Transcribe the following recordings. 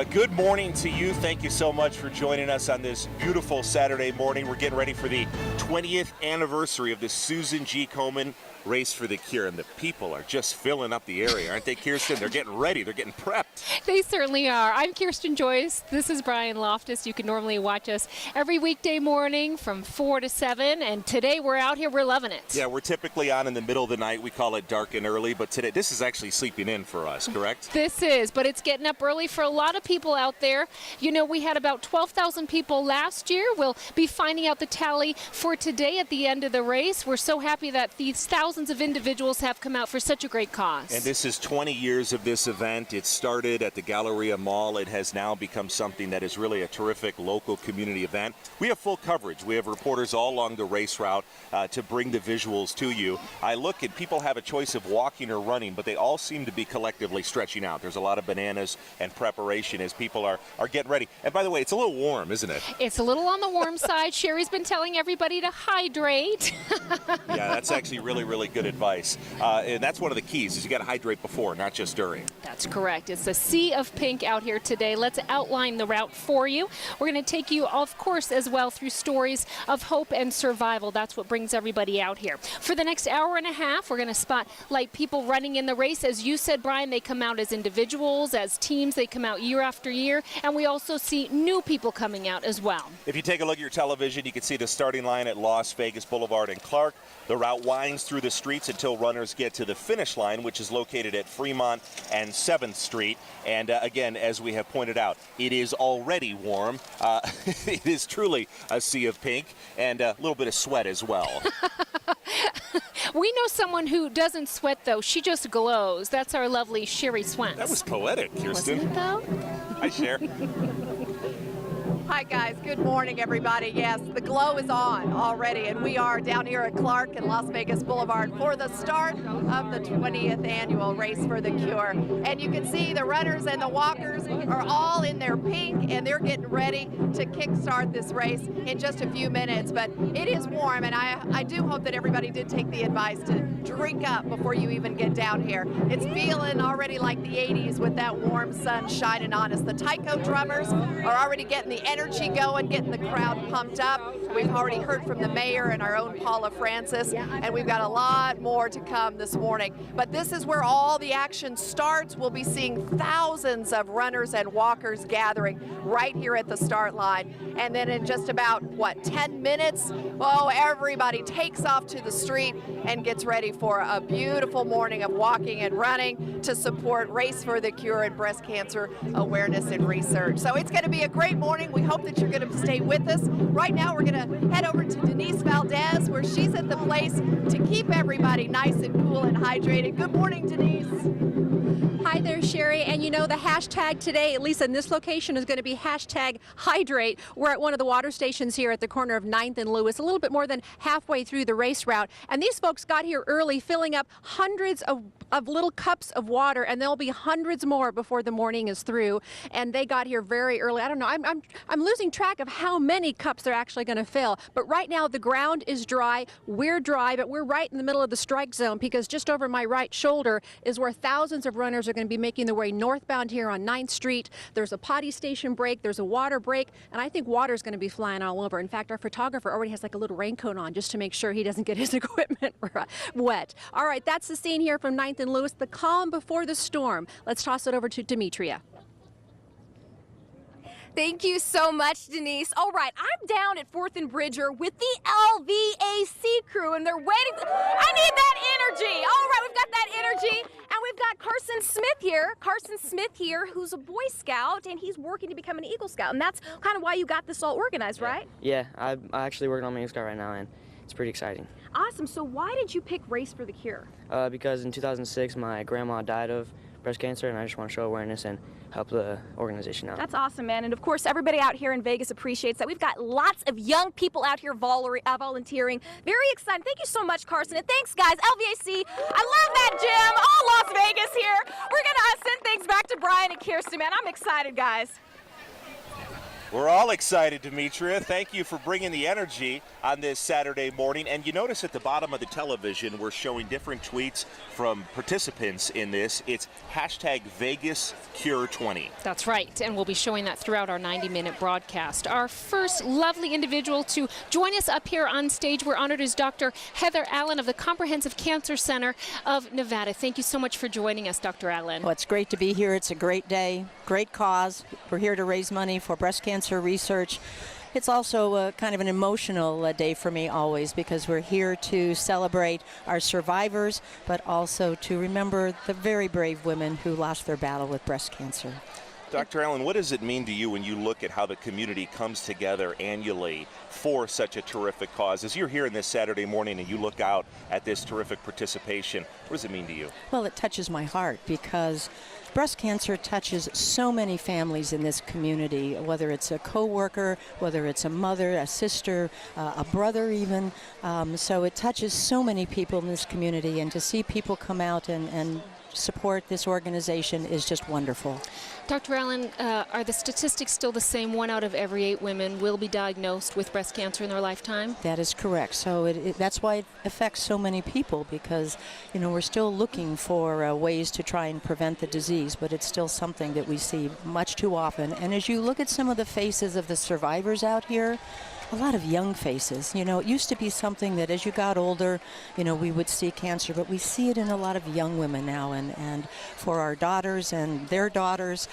Good morning to you. Thank you so much for joining us on this beautiful Saturday morning. We're getting ready for the 20th anniversary of the Susan G. Komen Race for the Cure, and the people are just filling up the area, aren't they, Kirsten? They're getting ready. They're getting prepped. They certainly are. I'm Kirsten Joyce. This is Brian Loftus. You can normally watch us every weekday morning from 4 to 7, and today we're out here. We're loving it. Yeah, we're typically on in the middle of the night. We call it dark and early, but today this is actually sleeping in for us, correct? This is, but it's getting up early for a lot of people out there. You know, we had about 12,000 people last year. We'll be finding out the tally for today at the end of the race. We're so happy that these thousands of individuals have come out for such a great cause. And this is 20 years of this event. It started at the Galleria Mall. It has now become something that is really a terrific local community event. We have full coverage. We have reporters all along the race route to bring the visuals to you. I look and people have a choice of walking or running, but they all seem to be collectively stretching out. There's a lot of bananas and preparation as people are getting ready. And by the way, it's a little warm, isn't it? It's a little on the warm side. Sherry's been telling everybody to hydrate. Yeah, that's actually really good advice. And that's one of the keys is you got to hydrate before, not just during. That's correct. It's a sea of pink out here today. Let's outline the route for you. We're going to take you, of course, as well through stories of hope and survival. That's what brings everybody out here. For the next hour and a half, we're going to spotlight people running in the race. As you said, Brian, they come out as individuals, as teams. They come out year after year. And we also see new people coming out as well. If you take a look at your television, you can see the starting line at Las Vegas Boulevard and Clark. The route winds through the streets until runners get to the finish line, which is located at Fremont and 7th Street. And again, as we have pointed out, it is already warm. It is truly a sea of pink and a little bit of sweat as well. We know someone who doesn't sweat, though. She just glows. That's our lovely Sherry Swentz. That was poetic, Kirsten. Wasn't it, though? Hi, Cher. Hi guys, good morning everybody. Yes, the glow is on already and we are down here at Clark and Las Vegas Boulevard for the start of the 20th annual Race for the Cure. And you can see the runners and the walkers are all in their pink and they're getting ready to kickstart this race in just a few minutes. But it is warm and I do hope that everybody did take the advice to drink up before you even get down here. It's feeling already like the 80s with that warm sun shining on us. The taiko drummers are already getting the energy going, getting the crowd pumped up. We've already heard from the mayor and our own Paula Francis, and we've got a lot more to come this morning. But this is where all the action starts. We'll be seeing thousands of runners and walkers gathering right here at the start line. And then in just about, 10 minutes, everybody takes off to the street and gets ready for a beautiful morning of walking and running to support Race for the Cure and breast cancer awareness and research. So it's going to be a great morning. We hope that you're going to stay with us. Right now, we're going to head over to Denise Valdez, where she's at the place to keep everybody nice and cool and hydrated. Good morning, Denise. Hi there, Sherry. And you know, the hashtag today, at least in this location, is going to be hashtag hydrate. We're at one of the water stations here at the corner of 9th and Lewis, a little bit more than halfway through the race route. And these folks got here early, filling up hundreds of little cups of water, and there'll be hundreds more before the morning is through. And they got here very early. I don't know, I'm losing track of how many cups they're actually going to fill. But right now, the ground is dry. We're dry, but we're right in the middle of the strike zone because just over my right shoulder is where thousands of runners are going to be making their way northbound here on 9th Street. There's a potty station break, there's a water break, and I think water is going to be flying all over. In fact, our photographer already has like a little raincoat on just to make sure he doesn't get his equipment wet. All right, that's the scene here from 9th and Lewis, the calm before the storm. Let's toss it over to Demetria. Thank you so much, Denise. All right, I'm down at 4th and Bridger with the LVAC crew, and they're waiting. I need that energy. All right, we've got that energy, and we've got Carson Smith here, who's a Boy Scout, and he's working to become an Eagle Scout, and that's kind of why you got this all organized, right? Yeah, I'm actually working on my Eagle Scout right now, and it's pretty exciting. Awesome. So why did you pick Race for the Cure? Because in 2006, my grandma died of breast cancer, and I just want to show awareness and help the organization out. That's awesome, man. And of course, everybody out here in Vegas appreciates that. We've got lots of young people out here volunteering. Very exciting. Thank you so much, Carson. And thanks, guys. LVAC. I love that gym. All Las Vegas here. We're going to send things back to Brian and Kirsten, man. I'm excited, guys. We're all excited, Demetria. Thank you for bringing the energy on this Saturday morning. And you notice at the bottom of the television, we're showing different tweets from participants in this. It's hashtag #VegasCure20. That's right, and we'll be showing that throughout our 90-minute broadcast. Our first lovely individual to join us up here on stage, we're honored, is Dr. Heather Allen of the Comprehensive Cancer Center of Nevada. Thank you so much for joining us, Dr. Allen. Well, it's great to be here. It's a great day, great cause. We're here to raise money for breast cancer research. It's also kind of an emotional day for me always, because we're here to celebrate our survivors, but also to remember the very brave women who lost their battle with breast cancer. Dr. Allen, what does it mean to you when you look at how the community comes together annually for such a terrific cause? As you're here in this Saturday morning and you look out at this terrific participation, what does it mean to you? Well, it touches my heart because breast cancer touches so many families in this community, whether it's a coworker, whether it's a mother, a sister, a brother even. So it touches so many people in this community, and to see people come out and support this organization is just wonderful. Dr. Allen, are the statistics still the same? 1 out of every 8 women will be diagnosed with breast cancer in their lifetime? That is correct. So that's why it affects so many people, because, you know, we're still looking for ways to try and prevent the disease, but it's still something that we see much too often. And as you look at some of the faces of the survivors out here, a lot of young faces. You know, it used to be something that as you got older, you know, we would see cancer, but we see it in a lot of young women now. And for our daughters and their daughters,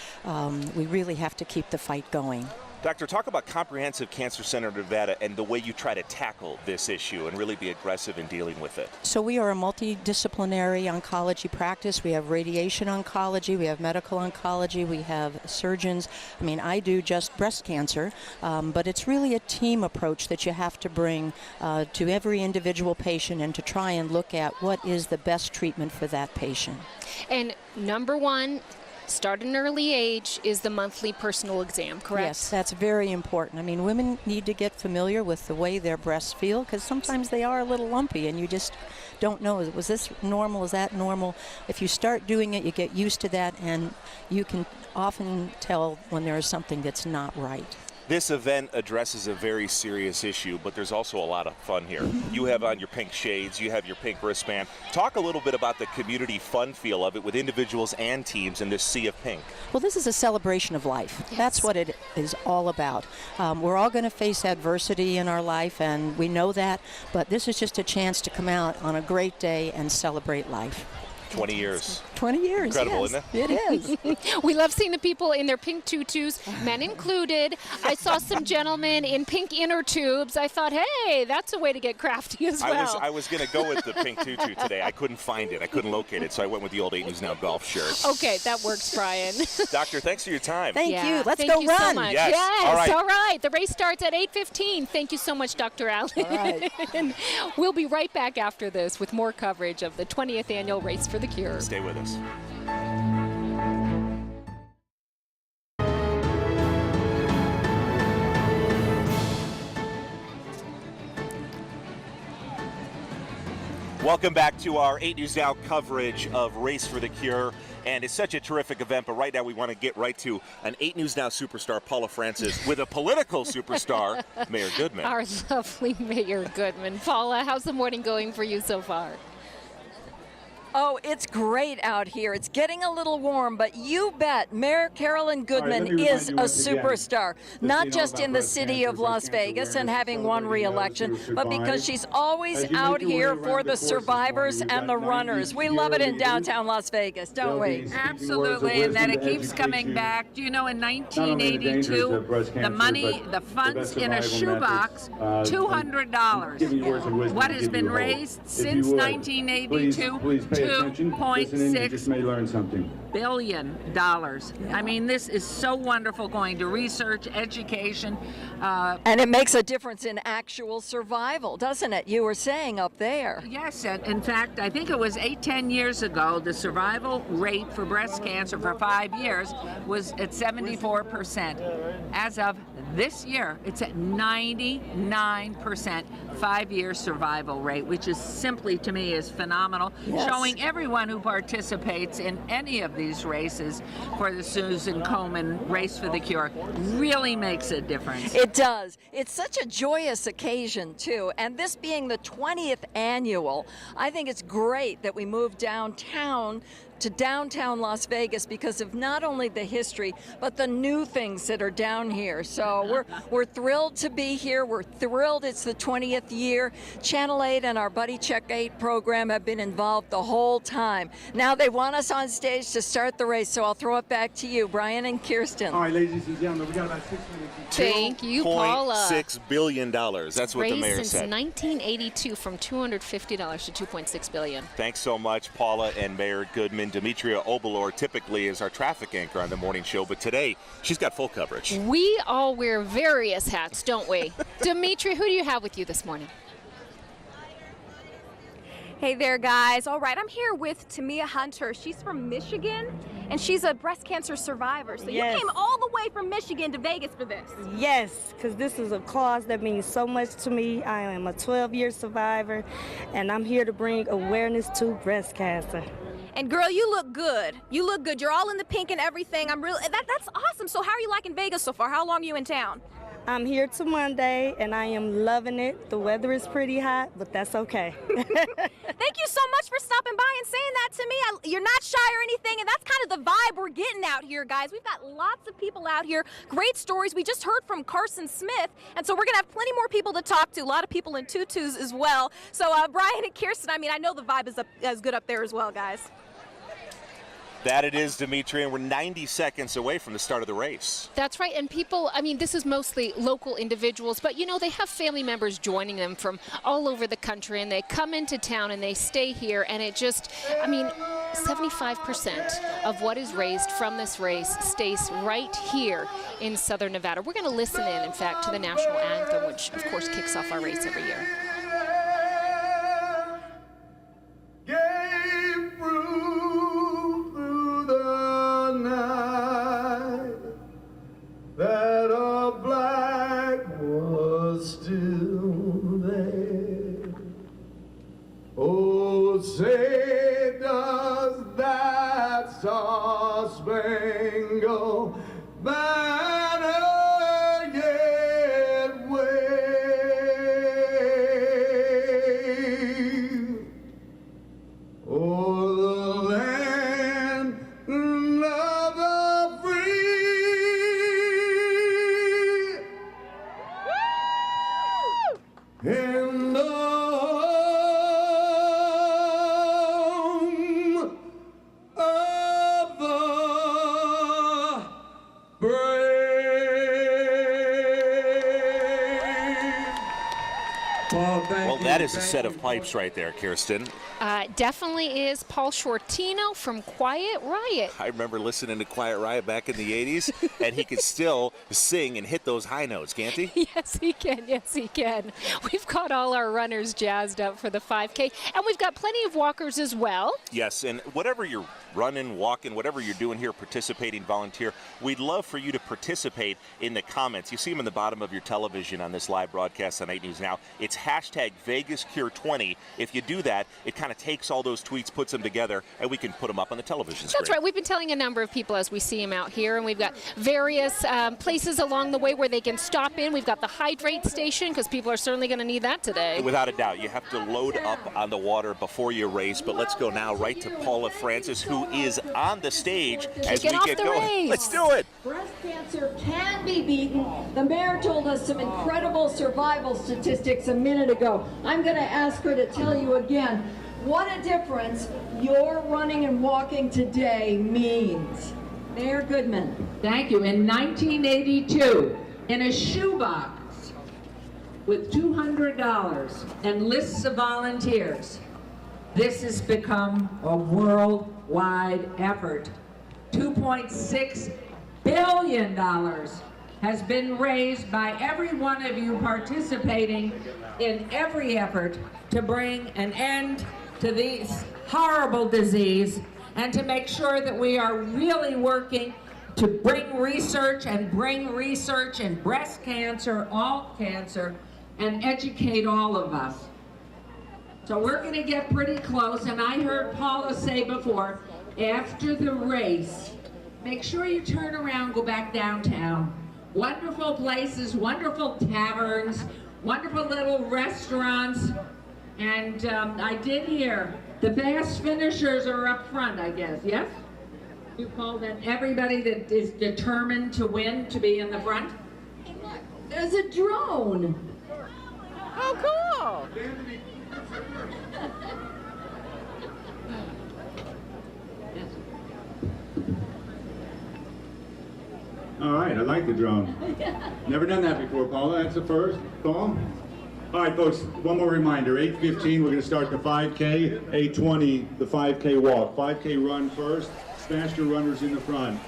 we really have to keep the fight going. Doctor, talk about Comprehensive Cancer Center of Nevada and the way you try to tackle this issue and really be aggressive in dealing with it. So we are a multidisciplinary oncology practice. We have radiation oncology, we have medical oncology, we have surgeons. I mean, I do just breast cancer, but it's really a team approach that you have to bring to every individual patient, and to try and look at what is the best treatment for that patient. And number one, start at an early age, is the monthly personal exam, correct? Yes, that's very important. I mean, women need to get familiar with the way their breasts feel, because sometimes they are a little lumpy and you just don't know, was this normal, is that normal? If you start doing it, you get used to that, and you can often tell when there is something that's not right. This event addresses a very serious issue, but there's also a lot of fun here. You have on your pink shades, you have your pink wristband. Talk a little bit about the community fun feel of it with individuals and teams in this sea of pink. Well, this is a celebration of life. Yes. That's what it is all about. We're all going to face adversity in our life, and we know that, but this is just a chance to come out on a great day and celebrate life. 20 years. 20 years, Incredible, yes. isn't it? It is. We love seeing the people in their pink tutus, men included. I saw some gentlemen in pink inner tubes. I thought, hey, that's a way to get crafty as well. I was going to go with the pink tutu today. I couldn't find it. I couldn't locate it, so I went with the old 8 News Now golf shirt. Okay, that works, Brian. Doctor, thanks for your time. Thank you. Let's thank go you run. So much. Yes. Yes. All right. The race starts at 8:15. Thank you so much, Dr. Allen. All right. And we'll be right back after this with more coverage of the 20th annual Race for the Cure. Stay with us. Welcome back to our 8 News Now coverage of Race for the Cure. And it's such a terrific event, but right now we want to get right to an 8 News Now superstar, Paula Francis, with a political superstar, Mayor Goodman. Our lovely Mayor Goodman. Paula, how's the morning going for you so far? Oh, it's great out here. It's getting a little warm, but you bet Mayor Carolyn Goodman is a superstar, not just in the city of Las Vegas and having won re-election, but because she's always out here for the survivors and the runners. We love it in downtown Las Vegas, don't we? Absolutely, and that it keeps coming back. Do you know, in 1982, the money, the funds in a shoebox, $200. What has been raised since 1982? $2.6 billion. I mean, this is so wonderful, going to research, education. And it makes a difference in actual survival, doesn't it? You were saying up there. Yes, and in fact, I think it was 10 years ago, the survival rate for breast cancer for 5 years was at 74%. As of this year, it's at 99% 5-year survival rate, which is simply, to me, is phenomenal, Yes. showing knowing everyone who participates in any of these races for the Susan Komen Race for the Cure really makes a difference. It does. It's such a joyous occasion, too. And this being the 20th annual, I think it's great that we moved downtown to downtown Las Vegas because of not only the history, but the new things that are down here. So we're thrilled to be here. We're thrilled it's the 20th year. Channel 8 and our Buddy Check 8 program have been involved the whole time. Now they want us on stage to start the race, so I'll throw it back to you, Brian and Kirsten. All right, ladies and gentlemen, we got about 6 minutes. Thank you, Paula. $2.6 billion. That's what the mayor Raised said. since 1982 from $250 to $2.6 billion. Thanks so much, Paula and Mayor Goodman. Demetria Obalor typically is our traffic anchor on the morning show, but today she's got full coverage. We all wear various hats, don't we? Demetria, who do you have with you this morning? Hey there, guys. All right, I'm here with Tamia Hunter. She's from Michigan, and she's a breast cancer survivor. So Yes. you came all the way from Michigan to Vegas for this. Yes, because this is a cause that means so much to me. I am a 12-year survivor, and I'm here to bring awareness to breast cancer. And girl, you look good. You look good. You're all in the pink and everything. That's awesome. So how are you liking Vegas so far? How long are you in town? I'm here till Monday, and I am loving it. The weather is pretty hot, but that's okay. Thank you so much for stopping by and saying that to me. You're not shy or anything, and that's kind of the vibe we're getting out here, guys. We've got lots of people out here, great stories. We just heard from Carson Smith, and so we're going to have plenty more people to talk to, a lot of people in tutus as well. So Brian and Kirsten, I know the vibe is good up there as well, guys. That it is, Demetria, and we're 90 seconds away from the start of the race. That's right, and people, this is mostly local individuals, but they have family members joining them from all over the country, and they come into town and they stay here, and it just, 75% of what is raised from this race stays right here in Southern Nevada. We're going to listen in fact, to the national anthem, which of course kicks off our race every year. That a black was still there. Oh, say does that star-spangled banner yet wave? Oh, the land of the free. In the home of the brave. Well, that is a set of pipes right there, Kirsten. Definitely is Paul Shortino from Quiet Riot. I remember listening to Quiet Riot back in the 80s, and he could still sing and hit those high notes, can't he? Yes, he can. Yes, he can. We've got all our runners jazzed up for the 5K, and we've got plenty of walkers as well. Yes, and whatever you're running, walking, whatever you're doing here, participating, volunteer, we'd love for you to participate in the comments. You see them in the bottom of your television on this live broadcast on 8 News Now. It's hashtag VegasCure20. If you do that, it kind of takes all those tweets, puts them together, and we can put them up on the television screen. That's right. We've been telling a number of people as we see them out here, and we've got various places along the way where they can stop in. We've got the hydrate station, because people are certainly going to need that today. Without a doubt, you have to load up on the water before you race, but let's go now right to Paula Francis, who is on the stage as we get going. Race. Let's do it. Breast cancer can be beaten. The mayor told us some incredible survival statistics a minute ago. I'm going to ask her to tell you again what a difference your running and walking today means. Mayor Goodman. Thank you. In 1982, in a shoebox with $200 and lists of volunteers, this has become a worldwide effort. $2.6 billion has been raised by every one of you participating in every effort to bring an end to this horrible disease and to make sure that we are really working to bring research in breast cancer, all cancer, and educate all of us. So we're going to get pretty close, and I heard Paula say before, after the race, make sure you turn around, go back downtown. Wonderful places, wonderful taverns, wonderful little restaurants, and I did hear the fast finishers are up front, I guess, yes? You call that everybody that is determined to win to be in the front? Hey, look, there's a drone. Oh, cool. All right, I like the drone. Never done that before, Paula. That's the first. Paul? All right, folks, one more reminder. 8:15, we're going to start the 5K. 8:20, the 5K walk. 5K run first. Faster runners in the front.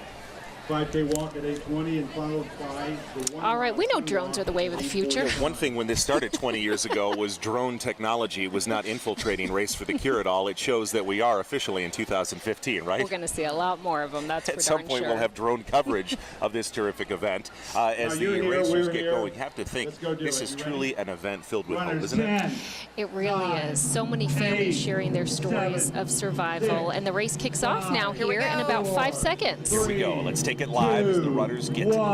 5K walk at 8:20 and followed by the one. All right, we know drones are the wave of the future. One thing when this started 20 years ago was drone technology was not infiltrating Race for the Cure at all. It shows that we are officially in 2015, right? We're going to see a lot more of them, that's for At some darn point, sure. we'll have drone coverage of this terrific event. As the racers get going, you have to think this is truly an event filled with hope, isn't it? It really is. So many families sharing their stories of survival. And the race kicks off now here in about 5 seconds. Here we go. Let's take it live as the runners get to go.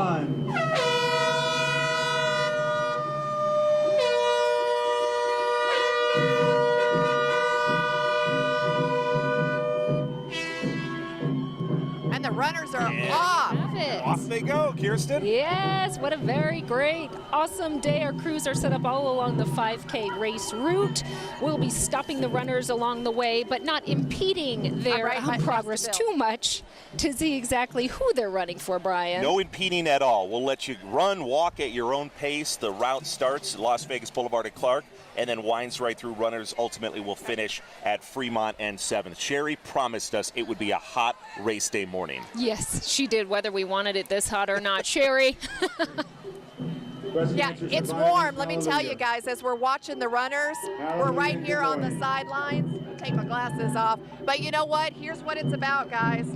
And the runners are off. Off they go, Kirsten. Yes, what a very great, awesome day. Our crews are set up all along the 5K race route. We'll be stopping the runners along the way, but not impeding their progress too much to see exactly who they're running for, Brian. No impeding at all. We'll let you run, walk at your own pace. The route starts at Las Vegas Boulevard at Clark and then winds right through. Runners ultimately will finish at Fremont and 7th. Sherry promised us it would be a hot race day morning. Yes, she did, whether we wanted it this hot or not. Sherry. Yeah, it's warm. Let me tell you guys, as we're watching the runners, we're right here on the sidelines. Take my glasses off. But you know what? Here's what it's about, guys.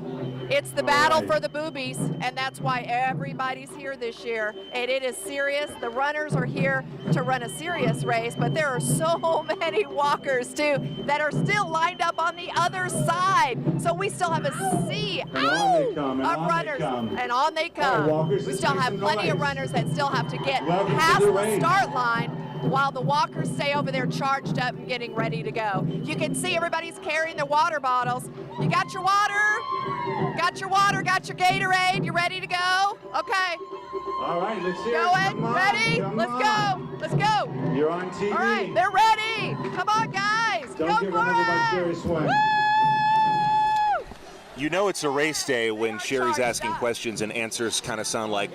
It's the battle for the boobies, and that's why everybody's here this year. And it is serious. The runners are here to run a serious race, but there are so many walkers, too, that are still lined up on the other side. So we still have a sea of runners, and on they come. We still have plenty of runners that still have to get past the start line while the walkers stay over there charged up and getting ready to go. You can see everybody's carrying their water bottles. You got your water? Got your water? Got your Gatorade? You ready to go? Okay. All right, let's see. Going? Ready? Let's go. Let's go. You're on TV. All right, they're ready. Come on, guys. Don't go get for run over by it. Sherry Swain. Woo! You know it's a race day when Sherry's asking questions and answers kind of sound like,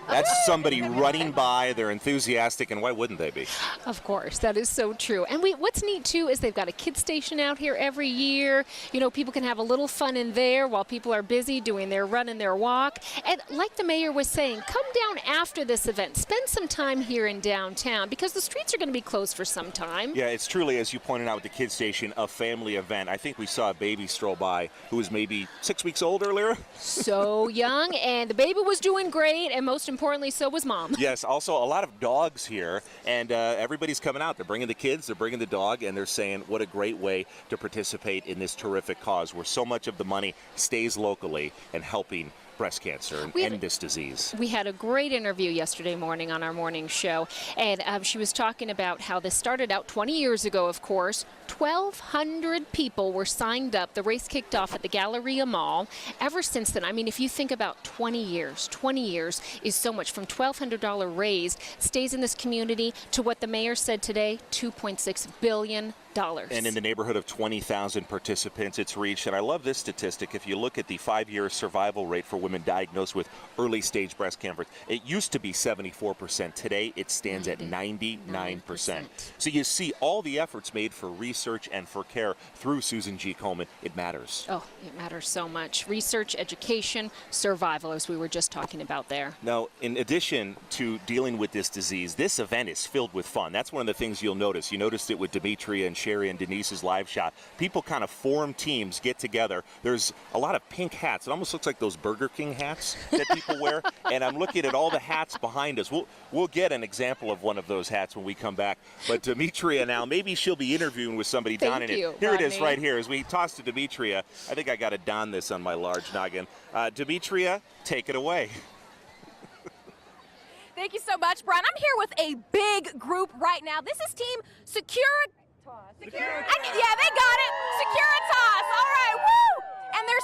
that's somebody running by. They're enthusiastic, and why wouldn't they be? Of course, that is so true. And what's neat, too, is they've got a kids station out here every year. You know, people can have a little fun in there while people are busy doing their run and their walk. And like the mayor was saying, come down after this event. Spend some time here in downtown because the streets are going to be closed for some time. Yeah, it's truly, as you pointed out with the kids station, a family event. I think we saw a baby stroll by who was maybe 6 weeks old earlier. So young, and the baby was doing great, and most importantly, so was mom. Yes, also a lot of dogs here, and everybody's coming out. They're bringing the kids, they're bringing the dog, and they're saying what a great way to participate in this terrific cause where so much of the money stays locally and helping breast cancer and end this disease. We had a great interview yesterday morning on our morning show, and she was talking about how this started out 20 years ago, of course. 1,200 people were signed up. The race kicked off at the Galleria Mall. Ever since then, I mean, if you think about 20 years is so much. From $1,200 raised, stays in this community to what the mayor said today, $2.6 billion. And in the neighborhood of 20,000 participants it's reached. And I love this statistic. If you look at the 5-year survival rate for women diagnosed with early stage breast cancer, it used to be 74%. Today it stands at 99%. So you see all the efforts made for research and for care through Susan G. Komen. It matters. Oh, it matters so much. Research, education, survival, as we were just talking about there. Now, in addition to dealing with this disease, this event is filled with fun. That's one of the things you'll notice. You noticed it with Dimitri and Sherry Sherry and Denise's live shot. People kind of form teams, get together. There's a lot of pink hats. It almost looks like those Burger King hats that people wear. And I'm looking at all the hats behind us. We'll get an example of one of those hats when we come back. But Demetria now, maybe she'll be interviewing with somebody donning it. Here it is right here. As we toss to Demetria, I think I got to don this on my large noggin. Demetria, take it away. Thank you so much, Brian. I'm here with a big group right now. This is Team Securitas. Yeah, they got it. Securitas. All right, woo! And there's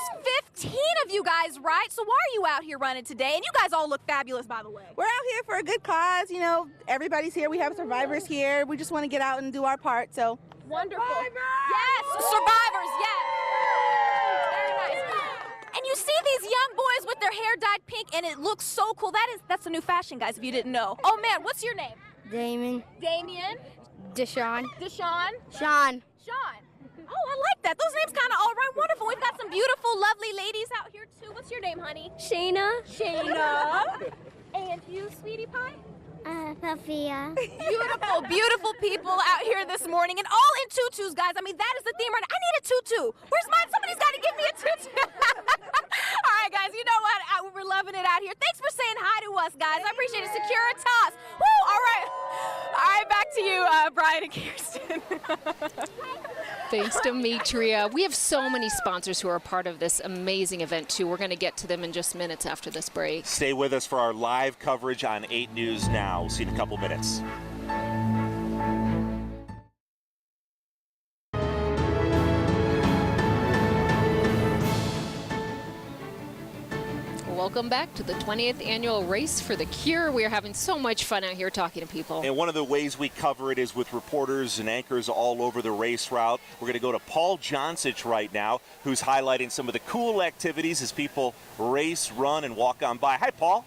15 of you guys, right? So why are you out here running today? And you guys all look fabulous, by the way. We're out here for a good cause. You know, everybody's here. We have survivors here. We just want to get out and do our part, so. Wonderful. Yes, survivors, yes. Very nice. And you see these young boys with their hair dyed pink, and it looks so cool. That's a new fashion, guys, if you didn't know. Oh, man, what's your name? Damon. Damien. Deshaun. Deshaun. Sean. Sean. Oh, I like that. Those names kind of all right. Wonderful. We've got some beautiful, lovely ladies out here, too. What's your name, honey? Shayna. Shayna. And you, sweetie pie? Sophia. Beautiful, beautiful people out here this morning, and all in tutus, guys. I mean, that is the theme right now. I need a tutu. Where's mine? Somebody's got to give me a tutu. All right, guys, you know what? We're loving it out here. Thanks for saying hi to us, guys. I appreciate it. Securitas. Woo, all right. All right, back to you, Brian and Kirsten. Thanks, Demetria. We have so many sponsors who are a part of this amazing event, too. We're going to get to them in just minutes after this break. Stay with us for our live coverage on 8 News Now. We'll see you in a couple minutes. Welcome back to the 20th annual Race for the Cure. We are having so much fun out here talking to people. And one of the ways we cover it is with reporters and anchors all over the race route. We're going to go to Paul Johnsich right now, who's highlighting some of the cool activities as people race, run, and walk on by. Hi, Paul.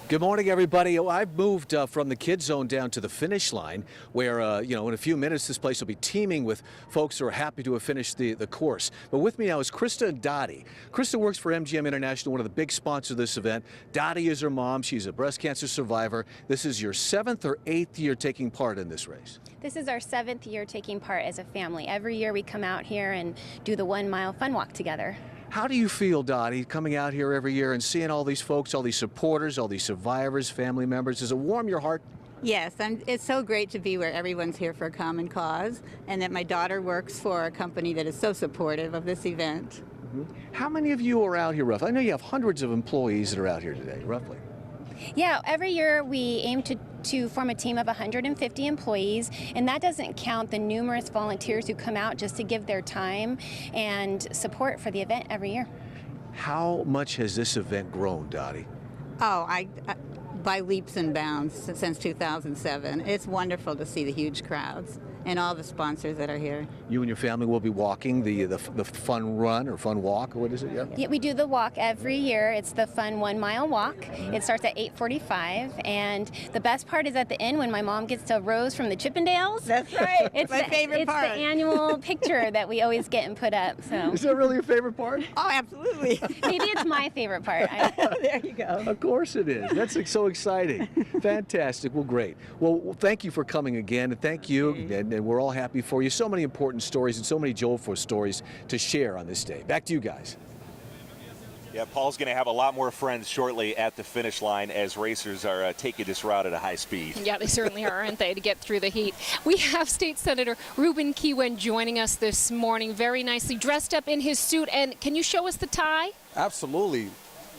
Good morning, everybody. I've moved from the kids zone down to the finish line where, in a few minutes, this place will be teeming with folks who are happy to have finished the course. But with me now is Krista and Dottie. Krista works for MGM International, one of the big sponsors of this event. Dottie is her mom. She's a breast cancer survivor. This is your 7th or 8th year taking part in this race. This is our 7th year taking part as a family. Every year we come out here and do the 1 mile fun walk together. How do you feel, Dottie, coming out here every year and seeing all these folks, all these supporters, all these survivors, family members? Does it warm your heart? Yes, it's so great to be where everyone's here for a common cause, and that my daughter works for a company that is so supportive of this event. Mm-hmm. How many of you are out here, roughly? I know you have hundreds of employees that are out here today, roughly. Yeah, every year we aim to form a team of 150 employees, and that doesn't count the numerous volunteers who come out just to give their time and support for the event every year. How much has this event grown, Dottie? Oh, by leaps and bounds since 2007. It's wonderful to see the huge crowds and all the sponsors that are here. You and your family will be walking the fun run or fun walk, or what is it? Yeah, we do the walk every year. It's the fun 1 mile walk. It starts at 8:45, and the best part is at the end when my mom gets to Rose from the Chippendales. That's right. It's my favorite part. It's the annual picture that we always get and put up. So. Is that really your favorite part? Oh, absolutely. Maybe it's my favorite part. There you go. Of course it is. That's so exciting. Fantastic. Well, great. Well, thank you for coming again, and thank you. And we're all happy for you. So many important stories and so many joyful stories to share on this day. Back to you guys. Yeah, Paul's going to have a lot more friends shortly at the finish line as racers are taking this route at a high speed. Yeah, they certainly are, aren't they, to get through the heat. We have State Senator Ruben Kihuen joining us this morning, very nicely dressed up in his suit. And can you show us the tie? Absolutely.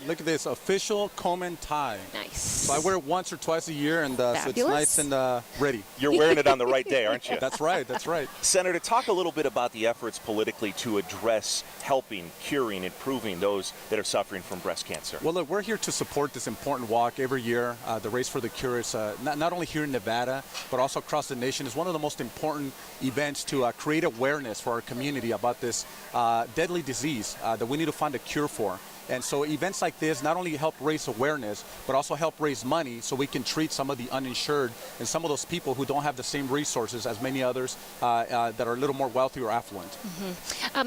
Look at this official Komen tie. Nice. So I wear it once or twice a year, and so it's nice and ready. You're wearing it on the right day, aren't you? That's right. That's right. Senator, talk a little bit about the efforts politically to address helping, curing, improving those that are suffering from breast cancer. Well, look, we're here to support this important walk every year. The Race for the Cure is not only here in Nevada, but also across the nation. It's one of the most important events to create awareness for our community about this deadly disease that we need to find a cure for. And so events like this not only help raise awareness, but also help raise money so we can treat some of the uninsured and some of those people who don't have the same resources as many others that are a little more wealthy or affluent.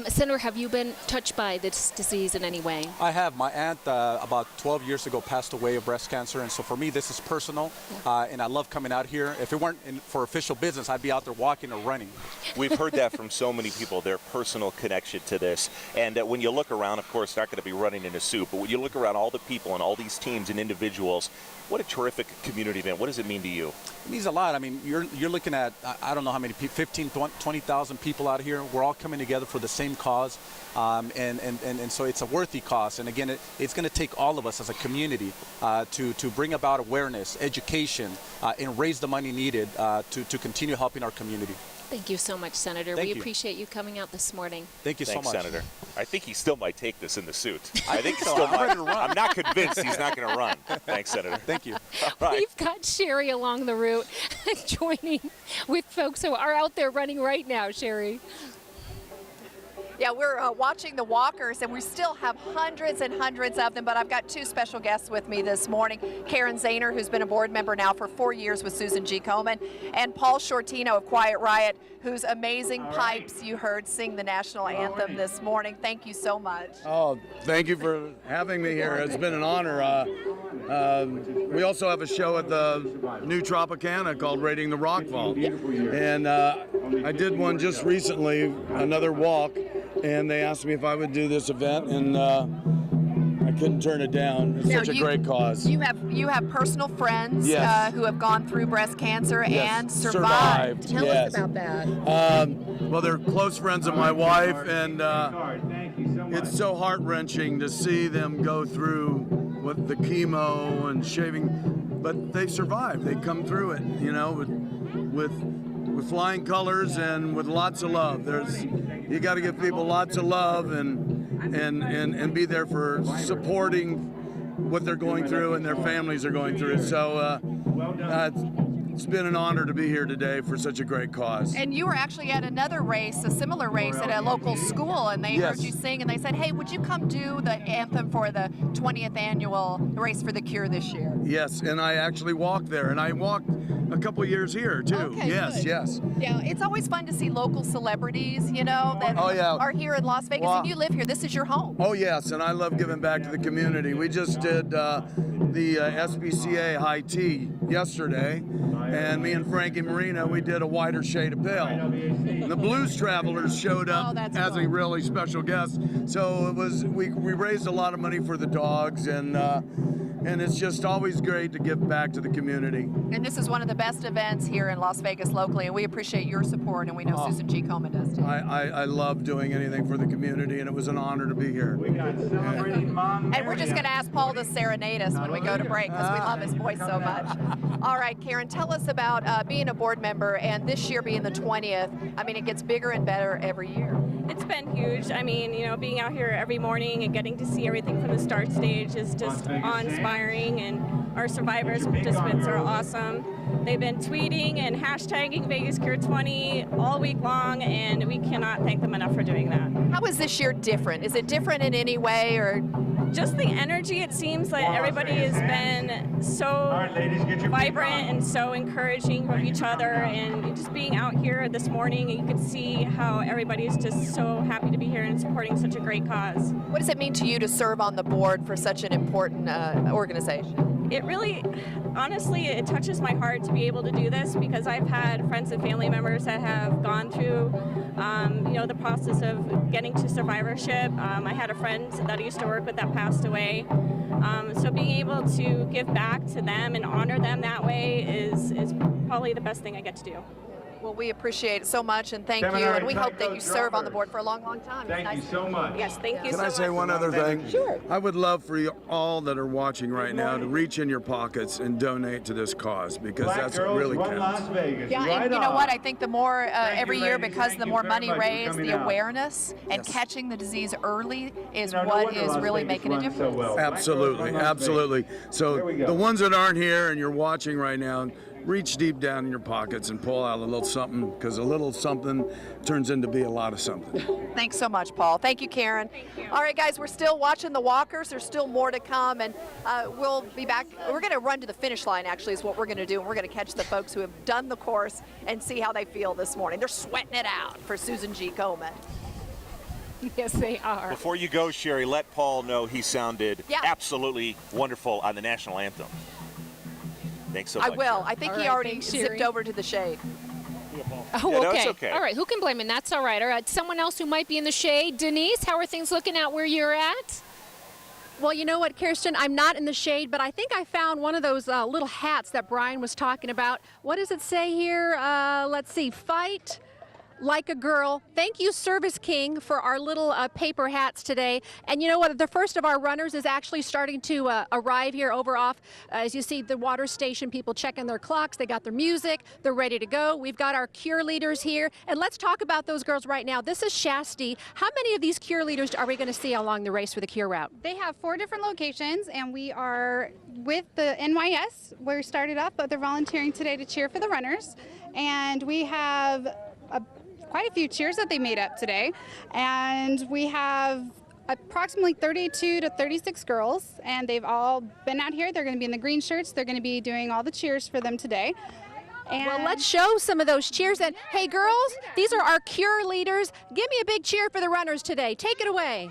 Senator, have you been touched by this disease in any way? I have. My aunt about 12 years ago passed away of breast cancer, and so for me this is personal, and I love coming out here. If it weren't for official business, I'd be out there walking or running. We've heard that from so many people, their personal connection to this. And when you look around, of course, not going to be running in a suit, but when you look around all the people and all these teams and individuals, what a terrific community event. What does it mean to you? It means a lot. I mean, you're looking at, I don't know how many people, 15, 20,000 people out here. We're all coming together for the same cause. And so it's a worthy cause. And again, it's going to take all of us as a community to bring about awareness, education, and raise the money needed to continue helping our community. Thank you so much, Senator. We appreciate you coming out this morning. Thank you so much, Senator. I think he still might take this in the suit. I think he still might. I'm not convinced he's not going to run. Thanks, Senator. Thank you. All right. We've got Sherry along the route joining with folks who are out there running right now, Sherry. Yeah, we're watching the walkers, and we still have hundreds and hundreds of them, but I've got two special guests with me this morning. Karen Zahner, who's been a board member now for 4 years with Susan G. Komen, and Paul Shortino of Quiet Riot, whose amazing pipes you heard sing the national anthem this morning. Thank you so much. Oh, thank you for having me here. It's been an honor. We also have a show at the new Tropicana called Raiding the Rock Vault. And I did one just recently, another walk, and they asked me if I would do this event, and I couldn't turn it down. It's such a great cause. You have personal friends who have gone through breast cancer and survived. Tell us about that. Well, they're close friends of my wife, and it's so heart-wrenching to see them go through with the chemo and shaving, but they survived. They come through it, you know, with flying colors and with lots of love. You got to give people lots of love and be there for supporting what they're going through and their families are going through. So it's been an honor to be here today for such a great cause. And you were actually at another race, a similar race at a local school, and they heard you sing, and they said, hey, would you come do the anthem for the 20th annual Race for the Cure this year? Yes, and I actually walked there, and I walked a couple years here, too. Okay, yes, good. yes. Yeah, it's always fun to see local celebrities, you know, that are here in Las Vegas, and you live here. This is your home. Oh, yes, and I love giving back to the community. We just did the SPCA High Tea yesterday, and me and Frankie Marino, we did a Whiter Shade of Pale. And the Blues Travelers showed up as a really special guest. So it was we raised a lot of money for the dogs, and it's just always great to give back to the community. And this is one of the best events here in Las Vegas locally, and we appreciate your support, and we know Susan G. Komen does too. I love doing anything for the community, and it was an honor to be here. And we're just going to ask Paul to serenade us when we go to break, because we love his voice so much. All right, Karen, tell us about being a board member, and this year being the 20th. I mean, it gets bigger and better every year. It's been huge. I mean, you know, being out here every morning and getting to see everything from the start stage is just awe-inspiring, and our survivors and participants are awesome. They've been tweeting and hashtagging Vegas Cure 20 all week long, and we cannot thank them enough for doing that. How is this year different? Is it different in any way, or just the energy? It seems like everybody has been so vibrant and so encouraging of each other, and just being out here this morning, you could see how everybody is just so happy to be here and supporting such a great cause. What does it mean to you to serve on the board for such an important organization? It really, honestly, it touches my heart to be able to do this, because I've had friends and family members that have gone through, the process of getting to survivorship. I had a friend that I used to work with that passed away. So being able to give back to them and honor them that way is probably the best thing I get to do. Well, we appreciate it so much, and thank you, and we hope that you serve on the board for a long, long time. Thank you so much. Yes, thank you so much. Can I say one other thing? Sure. I would love for you all that are watching right now to reach in your pockets and donate to this cause, because that's what really counts. Las Vegas. Yeah, and you know what? I think the more every year, because the more money raised, the awareness and catching the disease early is what is really making a difference. Absolutely, absolutely. So the ones that aren't here and you're watching right now, reach deep down in your pockets and pull out a little something, because a little something turns into be a lot of something. Thanks so much, Paul. Thank you, Karen. All right, guys, we're still watching the walkers. There's still more to come, and we'll be back. We're going to run to the finish line, actually, is what we're going to do, and we're going to catch the folks who have done the course and see how they feel this morning. They're sweating it out for Susan G. Komen. Yes, they are. Before you go, Sherry, let Paul know he sounded absolutely wonderful on the national anthem. Thanks so much. I will. I think All he right, already thanks, zipped Sherry. over to the shade. Oh, Yeah, no, okay. it's okay. All right, who can blame him? That's all right. All right, someone else who might be in the shade. Denise, how are things looking out where you're at? Well, you know what, Kirsten? I'm not in the shade, but I think I found one of those little hats that Brian was talking about. What does it say here? Let's see. Fight like a girl. Thank you, Service King, for our little paper hats today. And you know what? The first of our runners is actually starting to arrive here over off. As you see, the water station, people checking their clocks. They got their music. They're ready to go. We've got our cure leaders here. And let's talk about those girls right now. This is Shasti. How many of these cure leaders are we going to see along the race for the cure route? They have 4 different locations, and we are with the NYS. We started up, but they're volunteering today to cheer for the runners. And we have quite a few cheers that they made up today. And we have approximately 32 to 36 girls, and they've all been out here. They're going to be in the green shirts. They're going to be doing all the cheers for them today. And well, let's show some of those cheers. And hey, girls, these are our cure leaders. Give me a big cheer for the runners today. Take it away.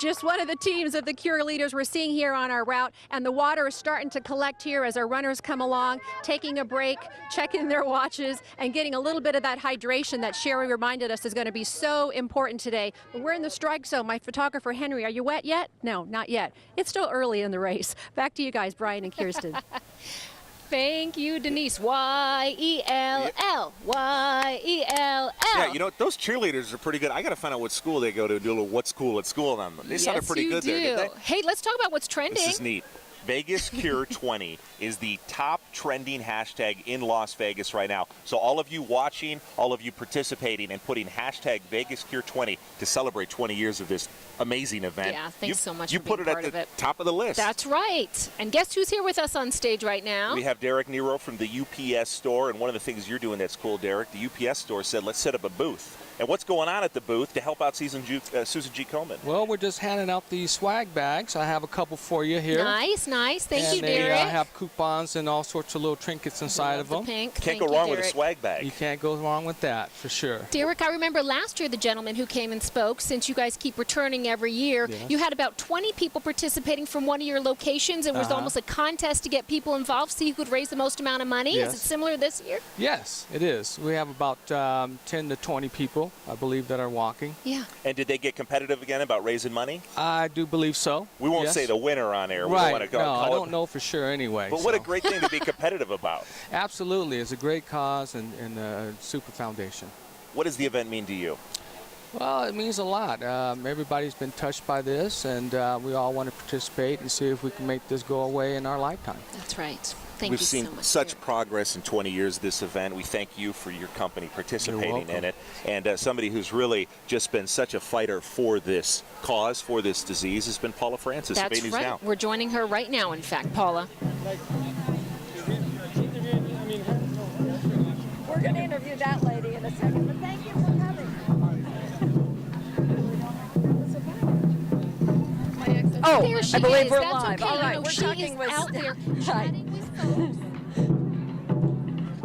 Just one of the teams of the cure leaders we're seeing here on our route, and the water is starting to collect here as our runners come along, taking a break, checking their watches, and getting a little bit of that hydration that Sherry reminded us is going to be so important today. But we're in the strike zone. My photographer, Henry, are you wet yet? No, not yet. It's still early in the race. Back to you guys, Brian and Kirsten. Thank you, Denise. Y-E-L-L. Y-E-L-L. Yeah, you know, those cheerleaders are pretty good. I got to find out what school they go to, do a little what's cool at school on them. They sounded pretty good there, didn't they? Hey, let's talk about what's trending. This is neat. Vegas Cure 20 is the top trending hashtag in Las Vegas right now. So all of you watching, all of you participating and putting hashtag Vegas Cure 20 to celebrate 20 years of this amazing event. Yeah, thanks so much You for being put it part at of the it. top of the list. That's right. And guess who's here with us on stage right now? We have Derek Nero from the UPS store, and one of the things you're doing that's cool, Derek, the UPS store said, let's set up a booth. And what's going on at the booth to help out Susan G. Komen? Well, we're just handing out these swag bags. I have a couple for you here. Nice, nice. Thank you, They Derek. have coupons and all sorts of little trinkets inside of them. Pink. Can't Thank go you, wrong with a Derek. swag bag. You can't go wrong with that, for sure. Derek, I remember last year the gentleman who came and spoke, since you guys keep returning every year, Yes. you had about 20 people participating from one of your locations. It was almost a contest to get people involved, see who could raise the most amount of money. Yes. Is it similar this year? Yes, it is. We have about 10 to 20 people, I believe, that are walking. Yeah. And did they get competitive again about raising money? I do believe so. We won't Yes. say the winner on air. We Right. don't want to No, call I it. don't know for sure anyway. But what a great thing to be competitive about. Absolutely. It's a great cause and a super foundation. What does the event mean to you? Well, it means a lot. Everybody's been touched by this, and we all want to participate and see if we can make this go away in our lifetime. That's right. Thank We've you seen so much. such progress in 20 years of this event. We thank you for your company participating welcome. in it. And somebody who's really just been such a fighter for this cause, for this disease, has been Paula Francis of That's 8 News right. Now. We're joining her right now, in fact, Paula. We're going to interview that lady in a second, but thank you for coming. Oh, There she I believe is. we're That's live. okay. All You right, know, we're she talking is with out there Hi. chatting with folks.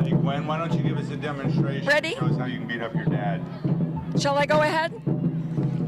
Hey, Gwen, why don't you give us a demonstration? Ready? Show us how you can beat up your dad. Shall I go ahead?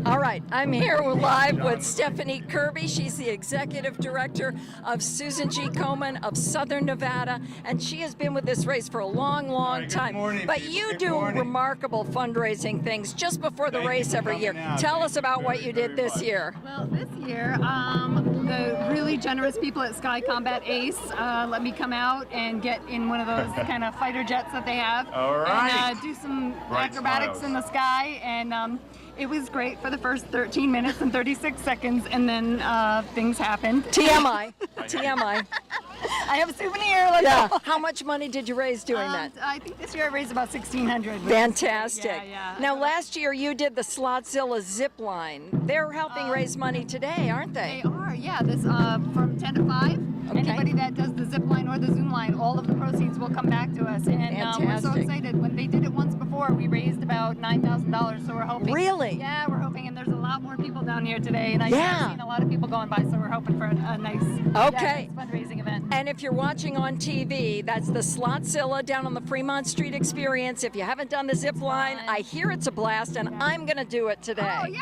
All right, I'm here live with Stephanie Kirby. She's the executive director of Susan G. Komen of Southern Nevada, and she has been with this race for a long, long time. But you do remarkable fundraising things just before the race every year. Tell us about what you did this year. Well, this year, the really generous people at Sky Combat Ace let me come out and get in one of those kind of fighter jets that they have. All right. And do some Bright acrobatics smiles. in the sky, and it was great for the first 13 minutes and 36 seconds, and then things happened. TMI. TMI. I have a souvenir. Let's go. How much money did you raise doing that? I think this year I raised about $1,600. Fantastic. Yeah. Now, last year you did the Slotzilla zip line. They're helping raise money today, aren't they? They are, yeah. This from 10 to 5. Okay. Anybody that does the zip line or the zoom line, all of the proceeds will come back to us. And we're so excited. When they did it once before, we raised about $9,000. So we're hoping. Really? Yeah, we're hoping. And there's a lot more people down here today. And I've seen a lot of people going by. So we're hoping for a nice, nice fundraising event. And if you're watching on TV, that's the Slotzilla down on the Fremont Street Experience. If you haven't done the zip line, I hear it's a blast, and I'm going to do it today. Oh, yeah.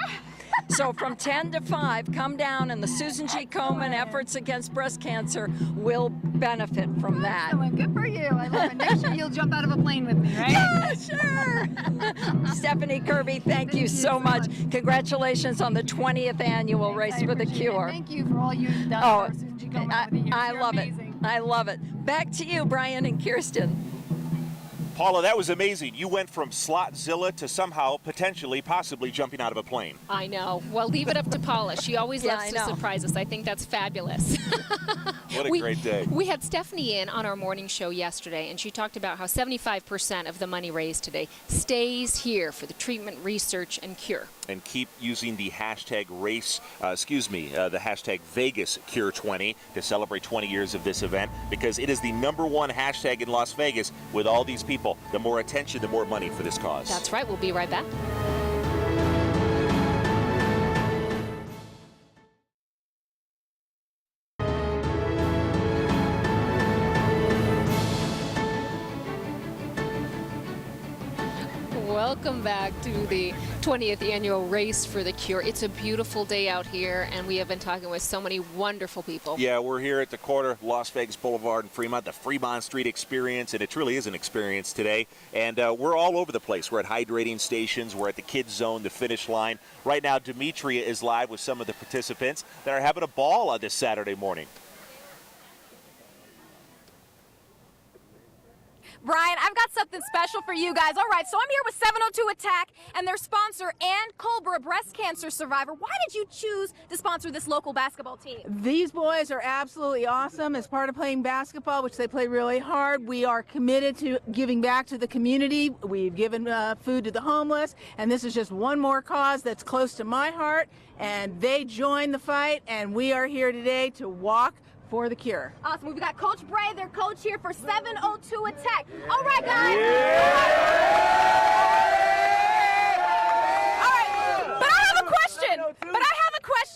So from 10 to 5, come down, and the Susan G. Komen efforts against breast cancer will benefit from that. Excellent. Good for you. I love it. Next year you'll jump out of a plane with me, right? Yeah, sure. Stephanie Kirby, thank you so much. Congratulations on the 20th annual Race for the Cure. Thank you for all you've done for Susan G. Komen over the years. I You're love amazing. it. I love it. Back to you, Brian and Kirsten. Paula, that was amazing. You went from Slotzilla to somehow, potentially, possibly jumping out of a plane. I know. Well, leave it up to Paula. She always loves to surprise us. I think that's fabulous. What a great day. We had Stephanie in on our morning show yesterday, and she talked about how 75% of the money raised today stays here for the treatment, research, and cure. And keep using the hashtag the hashtag Vegas Cure 20 to celebrate 20 years of this event, because it is the #1 hashtag in Las Vegas with all these people. The more attention, the more money for this cause. That's right. We'll be right back. Welcome back to the 20th annual Race for the Cure. It's a beautiful day out here, and we have been talking with so many wonderful people. Yeah, we're here at the corner of Las Vegas Boulevard and Fremont, the Fremont Street Experience, and it truly is an experience today. And we're all over the place. We're at hydrating stations. We're at the kids zone, the finish line. Right now, Demetria is live with some of the participants that are having a ball on this Saturday morning. Brian, I've got something special for you guys. All right, so I'm here with 702 Attack and their sponsor, Ann Culber, a breast cancer survivor. Why did you choose to sponsor this local basketball team? These boys are absolutely awesome. As part of playing basketball, which they play really hard, we are committed to giving back to the community. We've given food to the homeless, and this is just one more cause that's close to my heart. And they joined the fight, and we are here today to walk for the cure. Awesome. We've got Coach Bray, their coach here for 702 Attack. All right, guys. All right. But I have a question.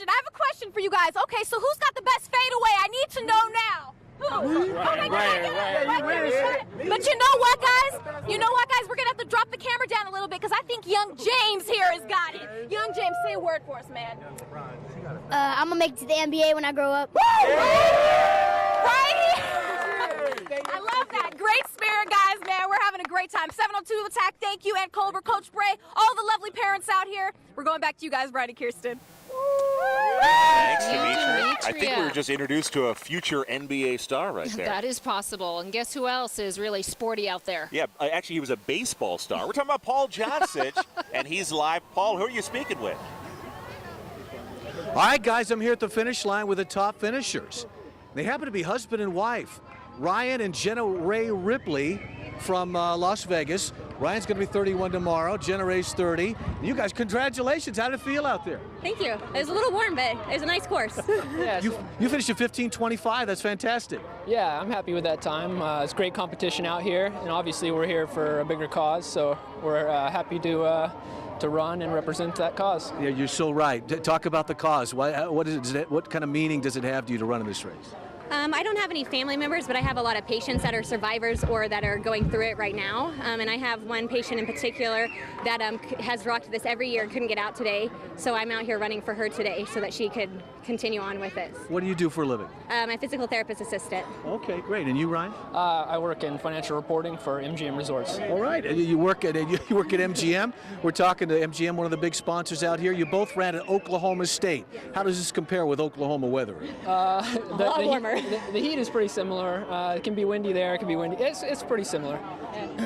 I have a question for you guys. Okay, so who's got the best fadeaway? I need to know now. Who? But you know what, guys? We're going to have to drop the camera down a little bit because I think young James here has got it. Young James, say a word for us, man. I'm going to make it to the NBA when I grow up. Right? I love that. Great spirit, guys, man. We're having a great time. 702 Attack, thank you. Ann Culver, Coach Bray, all the lovely parents out here. We're going back to you guys, Brian and Kirsten. Thanks, Demetria. I think we were just introduced to a future NBA star right there. That is possible. And guess who else is really sporty out there? Yeah, actually, he was a baseball star. We're talking about Paul Johnson, and he's live. Paul, who are you speaking with? All right, guys, I'm here at the finish line with the top finishers. They happen to be husband and wife, Ryan and Jenna Ray Ripley from Las Vegas. Ryan's going to be 31 tomorrow. Jenna Ray's 30. You guys, congratulations. How did it feel out there? Thank you. It was a little warm, but it was a nice course. You finished at 15:25. That's fantastic. Yeah, I'm happy with that time. It's great competition out here, and obviously we're here for a bigger cause, so we're happy to run and represent that cause. Yeah, you're so right. Talk about the cause. What is it? What kind of meaning does it have to you to run in this race? I don't have any family members, but I have a lot of patients that are survivors or that are going through it right now. And I have one patient in particular that has rocked this every year and couldn't get out today. So I'm out here running for her today so that she could continue on with it. What do you do for a living? I'm a physical therapist assistant. Okay, great. And you, Ryan? I work in financial reporting for MGM Resorts. All right. You work at MGM. We're talking to MGM, one of the big sponsors out here. You both ran at Oklahoma State. How does this compare with Oklahoma weather? A lot warmer. The heat is pretty similar. It can be windy there. It can be windy. It's pretty similar.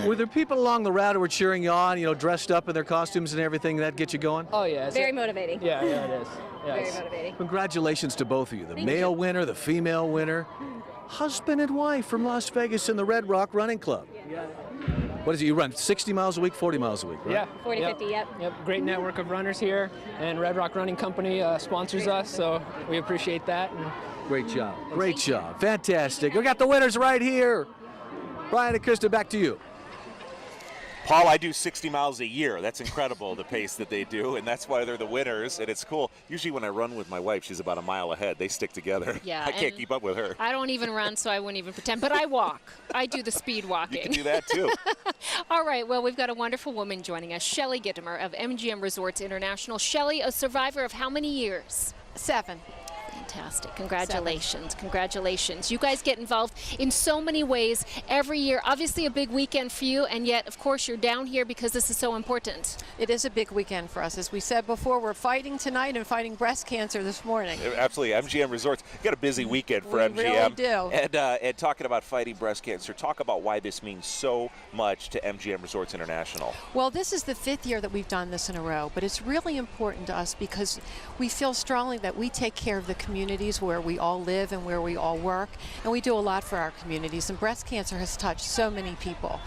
Were there people along the route who were cheering you on, dressed up in their costumes and everything? That get you going? Oh, yeah. Very motivating. Yeah, it is. Yeah, Very motivating. Congratulations to both of you, the male winner, the female winner. husband and wife from Las Vegas in the Red Rock Running Club. What is it? You run 60 miles a week, 40 miles a week, right? Yeah. 40, yep. 50, yep. Yep. Great network of runners here, and Red Rock Running Company sponsors us, so we appreciate that. And great job. Great job. Fantastic. We got the winners right here. Brian and Krista, back to you. Paul, I do 60 miles a year. That's incredible, the pace that they do, and that's why they're the winners, and it's cool. Usually when I run with my wife, she's about a mile ahead. They stick together. Yeah, I can't keep up with her. I don't even run, so I wouldn't even pretend, but I walk. I do the speed walking. You can do that, too. All right, well, we've got a wonderful woman joining us, Shelly Gittimer of MGM Resorts International. Shelly, a survivor of how many years? 7. Fantastic. Congratulations. Congratulations. You guys get involved in so many ways every year. Obviously a big weekend for you, and yet, of course, you're down here because this is so important. It is a big weekend for us. As we said before, we're fighting tonight and fighting breast cancer this morning. Absolutely. MGM Resorts. Got a busy weekend for MGM. We really do. And talking about fighting breast cancer, talk about why this means so much to MGM Resorts International. Well, this is the 5th year that we've done this in a row, but it's really important to us because we feel strongly that we take care of the communities where we all live and where we all work, and we do a lot for our communities, and breast cancer has touched so many people.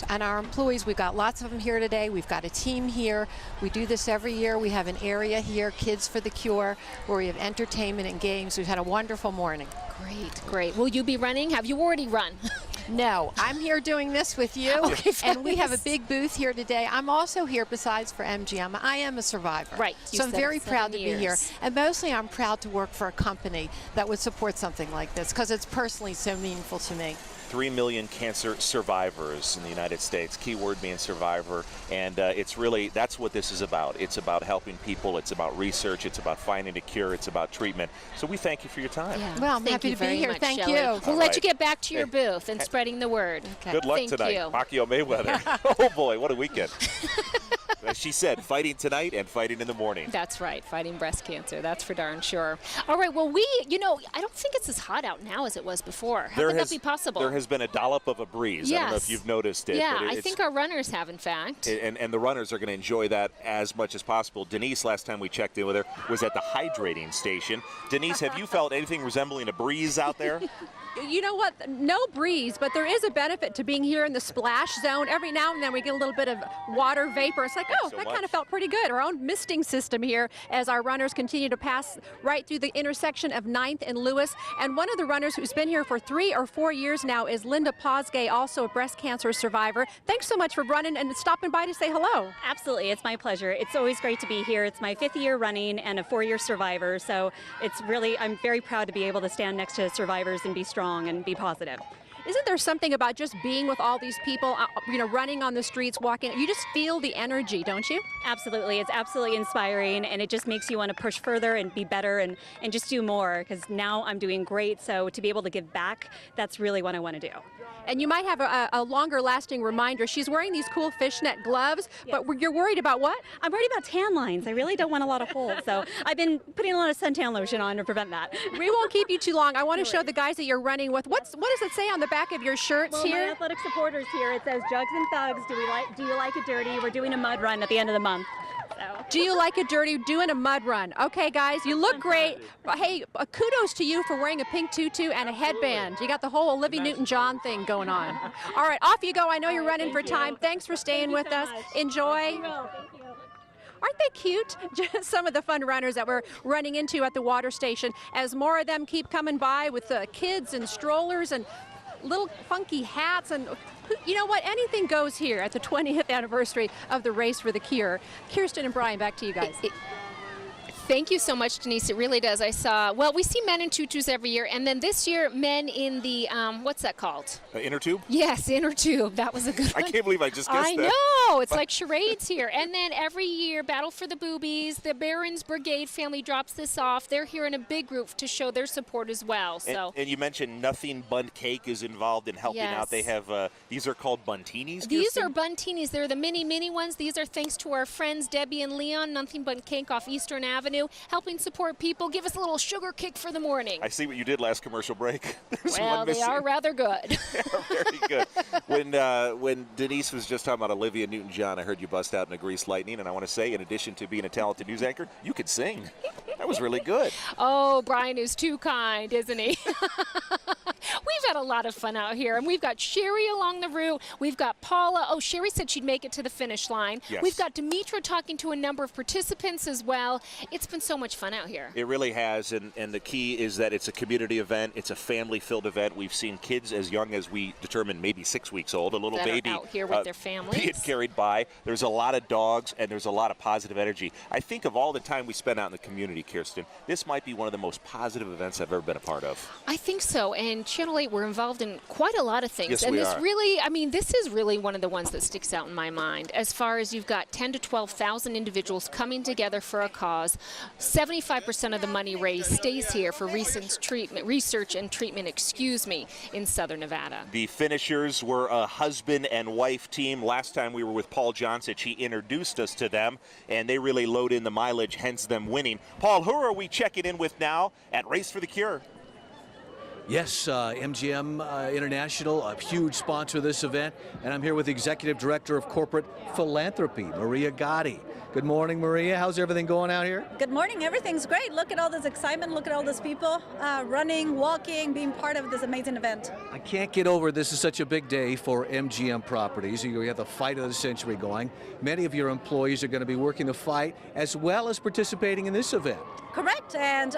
And our employees, we've got lots of them here today. We've got a team here. We do this every year. We have an area here, Kids for the Cure, where we have entertainment and games. We've had a wonderful morning. Great, great. Will you be running? Have you already run? No, I'm here doing this with you, okay, and we have a big booth here today. I'm also here besides for MGM. I am a survivor. Right. So I'm very proud to be here. And mostly I'm proud to work for a company that would support something like this because it's personally so meaningful to me. 3 million cancer survivors in the United States, key word being survivor, and it's really, that's what this is about. It's about helping people, it's about research, it's about finding a cure, it's about treatment. So we thank you for your time. Yeah. Well, I'm thank happy you to be very here. much, Thank Shelley. you. We'll let you get back to your booth and spreading the word. Okay. Good luck Thank tonight. you. Pacquiao Mayweather. Oh boy, what a weekend. As she said, fighting tonight and fighting in the morning. That's right, fighting breast cancer. That's for darn sure. All right, well, I don't think it's as hot out now as it was before. How could that be possible? There has been a dollop of a breeze. Yes. I don't know if you've noticed it. Yeah, but I think our runners have, in fact. And the runners are going to enjoy that as much as possible. Denise, last time we checked in with her, was at the hydrating station. Denise, have you felt anything resembling a breeze out there? You know what? No breeze, but there is a benefit to being here in the splash zone. Every now and then we get a little bit of water vapor. It's like, that kind of felt pretty good. Our own misting system here as our runners continue to pass right through the intersection of 9th and Lewis. And one of the runners who's been here for 3 or 4 years now is Linda Posgay, also a breast cancer survivor. Thanks so much for running and stopping by to say hello. Absolutely. It's my pleasure. It's always great to be here. It's my 5th year running and a 4-year survivor. So I'm very proud to be able to stand next to survivors and be strong and be positive. Isn't there something about just being with all these people, running on the streets, walking? You just feel the energy, don't you? Absolutely. It's absolutely inspiring, and it just makes you want to push further and be better and just do more, because now I'm doing great. So to be able to give back, that's really what I want to do. And you might have a longer lasting reminder. She's wearing these cool fishnet gloves, but you're worried about what? I'm worried about tan lines. I really don't want a lot of holes. So I've been putting a lot of suntan lotion on to prevent that. We won't keep you too long. I want to show the guys that you're running with. What does it say on the back of your shirts here? My athletic supporters here, it says Jugs and Thugs. Do you like it dirty? We're doing a mud run at the end of the month. So. Do you like it dirty? Doing a mud run. Okay, guys, you look great. Hey, kudos to you for wearing a pink tutu and a headband. You got the whole Olivia Newton-John thing going on. All right, off you go. I know you're running for time. Thanks for staying with us. Enjoy. Aren't they cute? Just some of the fun runners that we're running into at the water station as more of them keep coming by with kids and strollers and little funky hats, and you know what? Anything goes here at the 20th anniversary of the Race for the Cure. Kirsten and Brian, back to you guys. Thank you so much, Denise. It really does. We see men in tutus every year, and then this year, men in the, what's that called? Inner tube? Yes, inner tube. That was a good one. I can't believe I just guessed that. I know. It's like charades here. And then every year, Battle for the Boobies, the Barron's Brigade family drops this off. They're here in a big group to show their support as well. So. And you mentioned Nothing Bunt Cake is involved in helping out. They have, these are called buntinis? These are buntinis. They're the mini ones. These are thanks to our friends Debbie and Leon, Nothing Bunt Cake off Eastern Avenue, helping support people. Give us a little sugar kick for the morning. I see what you did last commercial break. Well, they are rather good. They are very good. When Denise was just talking about Olivia Newton-John, I heard you bust out in a Grease Lightning, and I want to say, in addition to being a talented news anchor, you could sing. That was really good. Oh, Brian is too kind, isn't he? We we've had a lot of fun out here, and we've got Sherry along the route. We've got Paula. Oh, Sherry said she'd make it to the finish line. Yes. We've got Demetra talking to a number of participants as well. It's been so much fun out here. It really has, and the key is that it's a community event. It's a family-filled event. We've seen kids as young as we determined maybe 6 weeks old, a little That baby are out here with their families. being carried by. There's a lot of dogs, and there's a lot of positive energy. I think of all the time we spend out in the community, Kirsten, this might be one of the most positive events I've ever been a part of. I think so, and Channel 8, we're involved in quite a lot of things. Yes, and we this are. really, I mean, this is really one of the ones that sticks out in my mind. As far as you've got 10 to 12,000 individuals coming together for a cause, 75% of the money raised stays here for research and treatment, in Southern Nevada. The finishers were a husband and wife team. Last time we were with Paul Johnson, he introduced us to them, and they really load in the mileage, hence them winning. Paul, who are we checking in with now at Race for the Cure? Yes, MGM International, a huge sponsor of this event, and I'm here with the Executive Director of Corporate Philanthropy, Maria Gotti. Good morning, Maria. How's everything going out here? Good morning. Everything's great. Look at all this excitement. Look at all these people running, walking, being part of this amazing event. I can't get over this is such a big day for MGM Properties. You have the fight of the century going. Many of your employees are going to be working the fight as well as participating in this event. Correct. And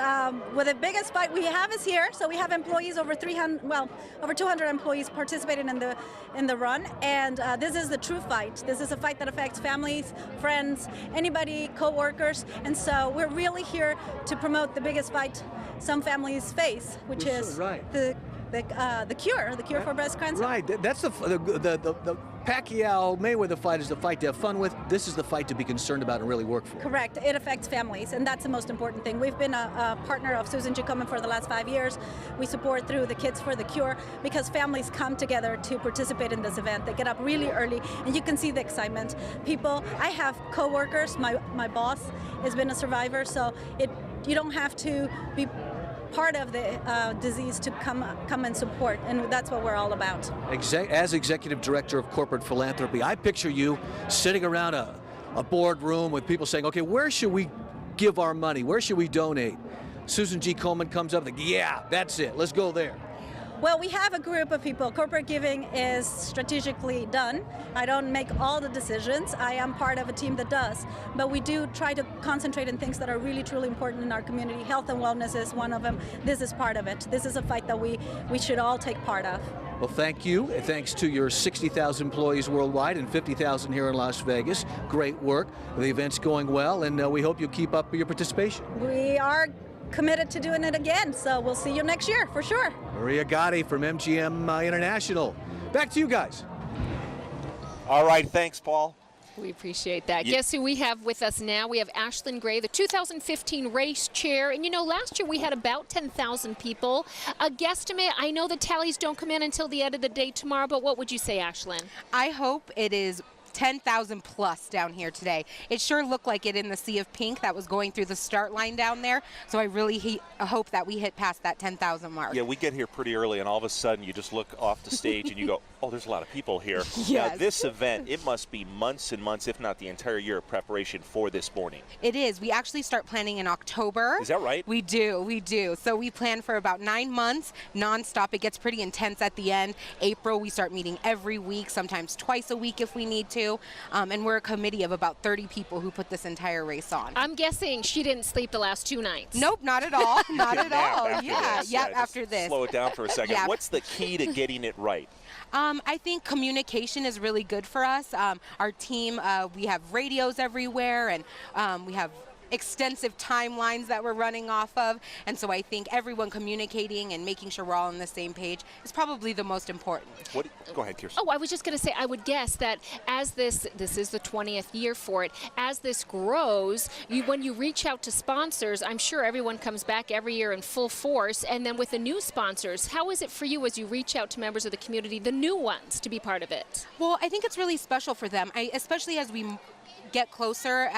with the biggest fight we have is here. So we have employees over 200 employees participating in the run. And this is the true fight. This is a fight that affects families, friends, anybody, co-workers. And so we're really here to promote the biggest fight some families face, which is the cure for breast cancer. Right. That's the Pacquiao-Mayweather fight is the fight to have fun with. This is the fight to be concerned about and really work for. Correct. It affects families, and that's the most important thing. We've been a partner of Susan G. Komen for the last 5 years. We support through the Kids for the Cure because families come together to participate in this event. They get up really early, and you can see the excitement. I have co-workers. My boss has been a survivor, so you don't have to be part of the disease to come and support, and that's what we're all about. As Executive Director of Corporate Philanthropy, I picture you sitting around a boardroom with people saying, okay, where should we give our money? Where should we donate? Susan G. Komen comes up and yeah, that's it. Let's go there. Well, we have a group of people. Corporate giving is strategically done. I don't make all the decisions. I am part of a team that does. But we do try to concentrate on things that are really, truly important in our community. Health and wellness is one of them. This is part of it. This is a fight that we should all take part of. Well, thank you. Thanks to your 60,000 employees worldwide and 50,000 here in Las Vegas. Great work. The event's going well, and we hope you'll keep up your participation. We are committed to doing it again, so we'll see you next year for sure. Maria Gotti from MGM International. Back to you guys. All right, thanks, Paul. We appreciate that. Guess who we have with us now? We have Ashlyn Gray, the 2015 race chair. And you know, last year we had about 10,000 people. A guesstimate, I know the tallies don't come in until the end of the day tomorrow, but what would you say, Ashlyn? I hope it is 10,000 plus down here today. It sure looked like it in the sea of pink that was going through the start line down there. So I really hope that we hit past that 10,000 mark. Yeah, we get here pretty early, and all of a sudden you just look off the stage and you go, oh, there's a lot of people here. Yes. Now, this event, it must be months and months, if not the entire year of preparation for this morning. It is. We actually start planning in October. Is that right? We do. So we plan for about 9 months, nonstop. It gets pretty intense at the end. April, we start meeting every week, sometimes twice a week if we need to. And we're a committee of about 30 people who put this entire race on. I'm guessing she didn't sleep the last 2 nights. Nope, not at all. Not at all. After this. Slow it down for a second. Yeah. What's the key to getting it right? I think communication is really good for us. Our team, we have radios everywhere, and we have extensive timelines that we're running off of, and so I think everyone communicating and making sure we're all on the same page is probably the most important. Go ahead, Kirsten. Oh, I was just going to say, I would guess that as this is the 20th year for it, as this grows, when you reach out to sponsors, I'm sure everyone comes back every year in full force, and then with the new sponsors, how is it for you as you reach out to members of the community, the new ones, to be part of it? Well, I think it's really special for them, especially as we get closer,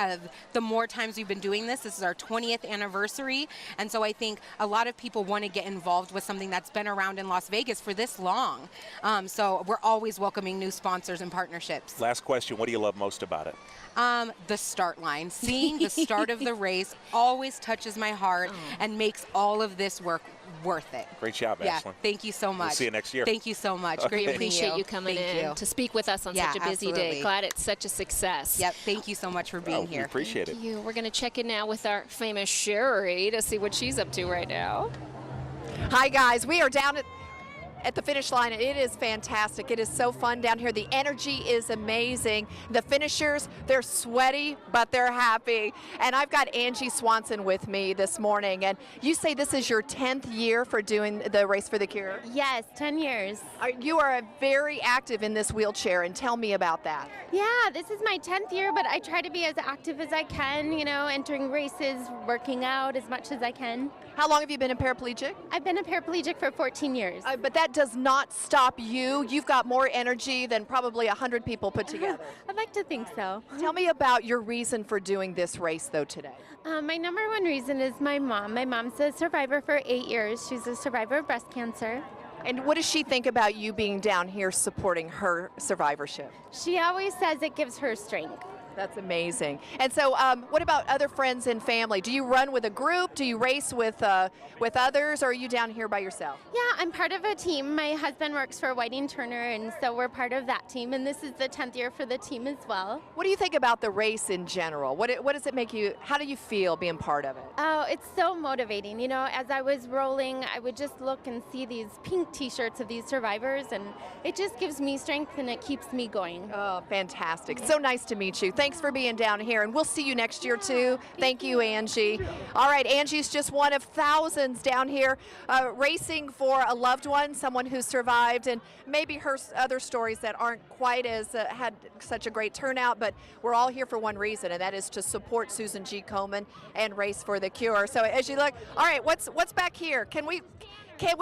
the more times we've been doing this. This is our 20th anniversary, and so I think a lot of people want to get involved with something that's been around in Las Vegas for this long. So we're always welcoming new sponsors and partnerships. Last question, what do you love most about it? The start line. Seeing the start of the race always touches my heart and makes all of this work worth it. Great job, Yeah, Ashlyn. thank you so much. We'll see you next year. Thank you so much. Okay. Great meeting Appreciate you coming Thank in you. to speak with us on Yeah, such a busy day. absolutely. Glad it's such a success. Yep, thank you so much for being We here. appreciate it. Thank you. We're going to check in now with our famous Sherry to see what she's up to right now. Hi guys, we are down at the finish line. It is fantastic. It is so fun down here. The energy is amazing. The finishers, they're sweaty, but they're happy. And I've got Angie Swanson with me this morning. And you say this is your 10th year for doing the Race for the Cure? Yes, 10 years. You are very active in this wheelchair, and tell me about that. Yeah, this is my 10th year, but I try to be as active as I can, you know, entering races, working out as much as I can. How long have you been a paraplegic? I've been a paraplegic for 14 years. But that does not stop you. You've got more energy than probably 100 people put together. I'd like to think so. Tell me about your reason for doing this race, though, today. My number one reason is my mom. My mom's a survivor for 8 years. She's a survivor of breast cancer. And what does she think about you being down here supporting her survivorship? She always says it gives her strength. That's amazing. And so what about other friends and family? Do you run with a group? Do you race with others, or are you down here by yourself? Yeah, I'm part of a team. My husband works for Whiting Turner, and so we're part of that team, and this is the 10th year for the team as well. What do you think about the race in general? What does it make you, how do you feel being part of it? Oh, it's so motivating. You know, as I was rolling, I would just look and see these pink t-shirts of these survivors, and it just gives me strength and it keeps me going. Oh, fantastic. So nice to meet you. Thanks for being down here, and we'll see you next year too. Thank you, Angie. All right, Angie's just one of thousands down here racing for a loved one, someone who survived, and maybe her other stories that aren't quite as had such a great turnout, but we're all here for one reason, and that is to support Susan G. Komen and Race for the Cure. So as you look, all right, what's back here? Can we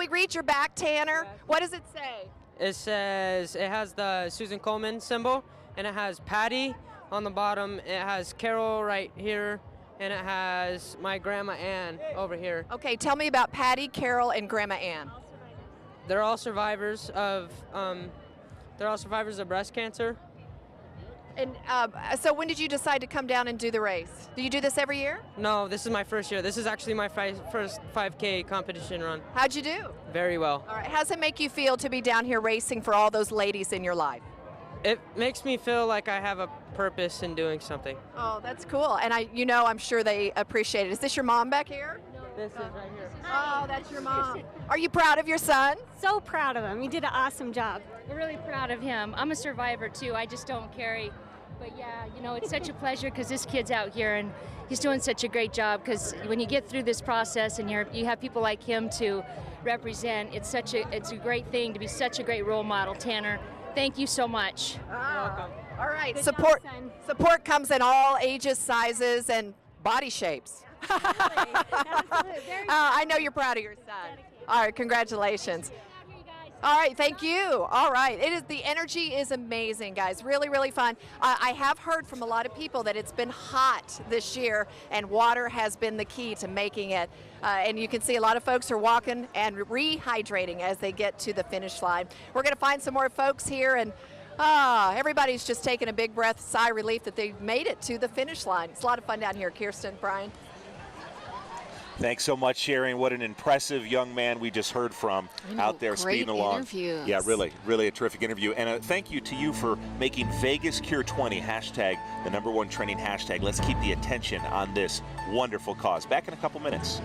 read your back, Tanner? What does it say? It says, it has the Susan Komen symbol, and it has Patty on the bottom. It has Carol right here, and it has my Grandma Ann over here. Okay, tell me about Patty, Carol, and Grandma Ann. They're all survivors of breast cancer. And so when did you decide to come down and do the race? Do you do this every year? No, this is my first year. This is actually my first 5K competition run. How'd you do? Very well. All right, how does it make you feel to be down here racing for all those ladies in your life? It makes me feel like I have a purpose in doing something. Oh, that's cool. And I'm sure they appreciate it. Is this your mom back here? This is right here. Oh, that's your mom. Are you proud of your son? So proud of him. He did an awesome job. We're really proud of him. I'm a survivor too. I just don't carry. But yeah, you know, it's such a pleasure because this kid's out here and he's doing such a great job, because when you get through this process and you have people like him to represent, it's a great thing to be such a great role model. Tanner, thank you so much. All right, Good support job, son. support comes in all ages, sizes, and body shapes. I know you're proud of your son. All right, congratulations. All right, thank you. All right, the energy is amazing, guys. Really, really fun. I have heard from a lot of people that it's been hot this year, and water has been the key to making it. And you can see a lot of folks are walking and rehydrating as they get to the finish line. We're going to find some more folks here, and everybody's just taking a big breath, sigh of relief that they've made it to the finish line. It's a lot of fun down here. Kirsten, Brian. Thanks so much, Sherry. What an impressive young man we just heard from out there speeding along. Interviews. Yeah, really a terrific interview. And a thank you to you for making Vegas Cure 20 hashtag the #1 trending hashtag. Let's keep the attention on this wonderful cause. Back in a couple minutes.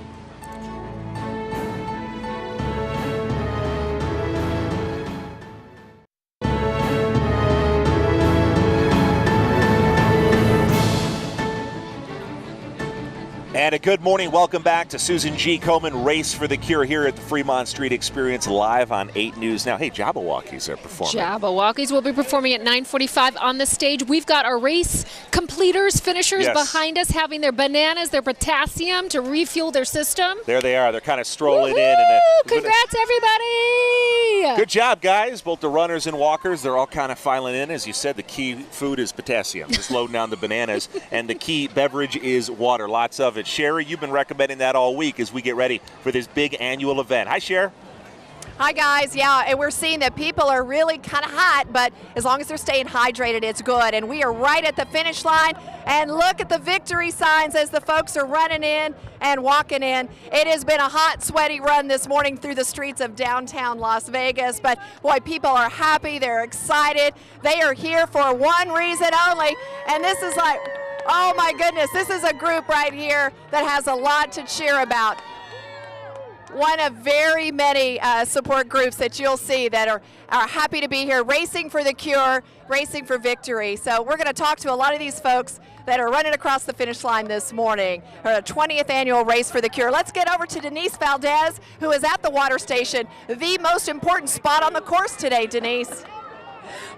And a good morning. Welcome back to Susan G. Komen Race for the Cure here at the Fremont Street Experience, live on 8 News Now. Hey, Jabberwockies are performing. Jabberwockies will be performing at 9:45 on the stage. We've got our race completers, finishers behind us, having their bananas, their potassium to refuel their system. There they are. They're kind of strolling in. Congrats, everybody! Good job, guys. Both the runners and walkers, they're all kind of filing in. As you said, the key food is potassium. Just loading down the bananas. And the key beverage is water. Lots of it. Sherry, you've been recommending that all week as we get ready for this big annual event. Hi, Sher. Hi guys, yeah, and we're seeing that people are really kind of hot, but as long as they're staying hydrated, it's good. And we are right at the finish line, and look at the victory signs as the folks are running in and walking in. It has been a hot, sweaty run this morning through the streets of downtown Las Vegas, but boy, people are happy, they're excited. They are here for one reason only, and this is like, oh my goodness, this is a group right here that has a lot to cheer about. One of very many support groups that you'll see that are happy to be here, racing for the cure, racing for victory. So we're going to talk to a lot of these folks that are running across the finish line this morning, or the 20th annual Race for the Cure. Let's get over to Denise Valdez, who is at the water station, the most important spot on the course today, Denise.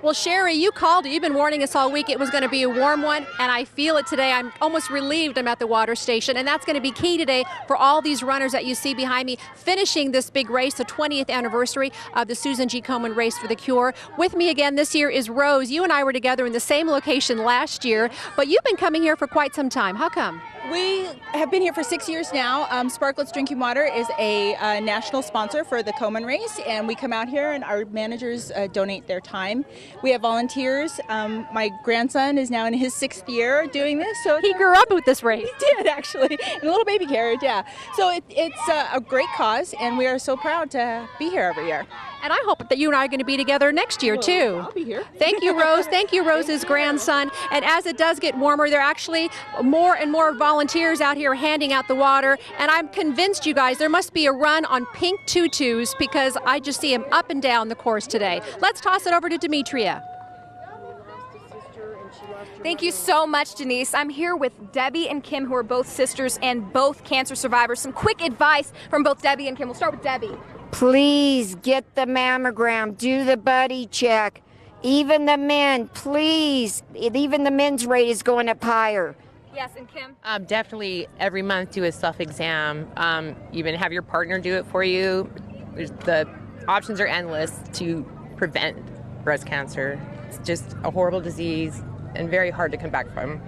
Well, Sherry, you called it. You've been warning us all week it was going to be a warm one, and I feel it today. I'm almost relieved I'm at the water station, and that's going to be key today for all these runners that you see behind me finishing this big race, the 20th anniversary of the Susan G. Komen Race for the Cure. With me again this year is Rose. You and I were together in the same location last year, but you've been coming here for quite some time. How come? We have been here for 6 years now. Sparkletts Drinking Water is a national sponsor for the Komen Race, and we come out here and our managers donate their time. We have volunteers. My grandson is now in his 6th year doing this. So he grew up with this race. He did, actually, in a little baby carriage, yeah. So it's a great cause, and we are so proud to be here every year. And I hope that you and I are going to be together next year, too. I'll be here. Thank you, Rose. Thank you, Rose's grandson. And as it does get warmer, there are actually more and more volunteers out here handing out the water. And I'm convinced, you guys, there must be a run on pink tutus because I just see them up and down the course today. Let's toss it over to Demetria. Thank you so much, Denise. I'm here with Debbie and Kim, who are both sisters and both cancer survivors. Some quick advice from both Debbie and Kim. We'll start with Debbie. Please get the mammogram, do the buddy check. Even the men, please. Even the men's rate is going up higher. Yes, and Kim? Definitely every month do a self-exam. Even have your partner do it for you. The options are endless to prevent breast cancer. It's just a horrible disease and very hard to come back from.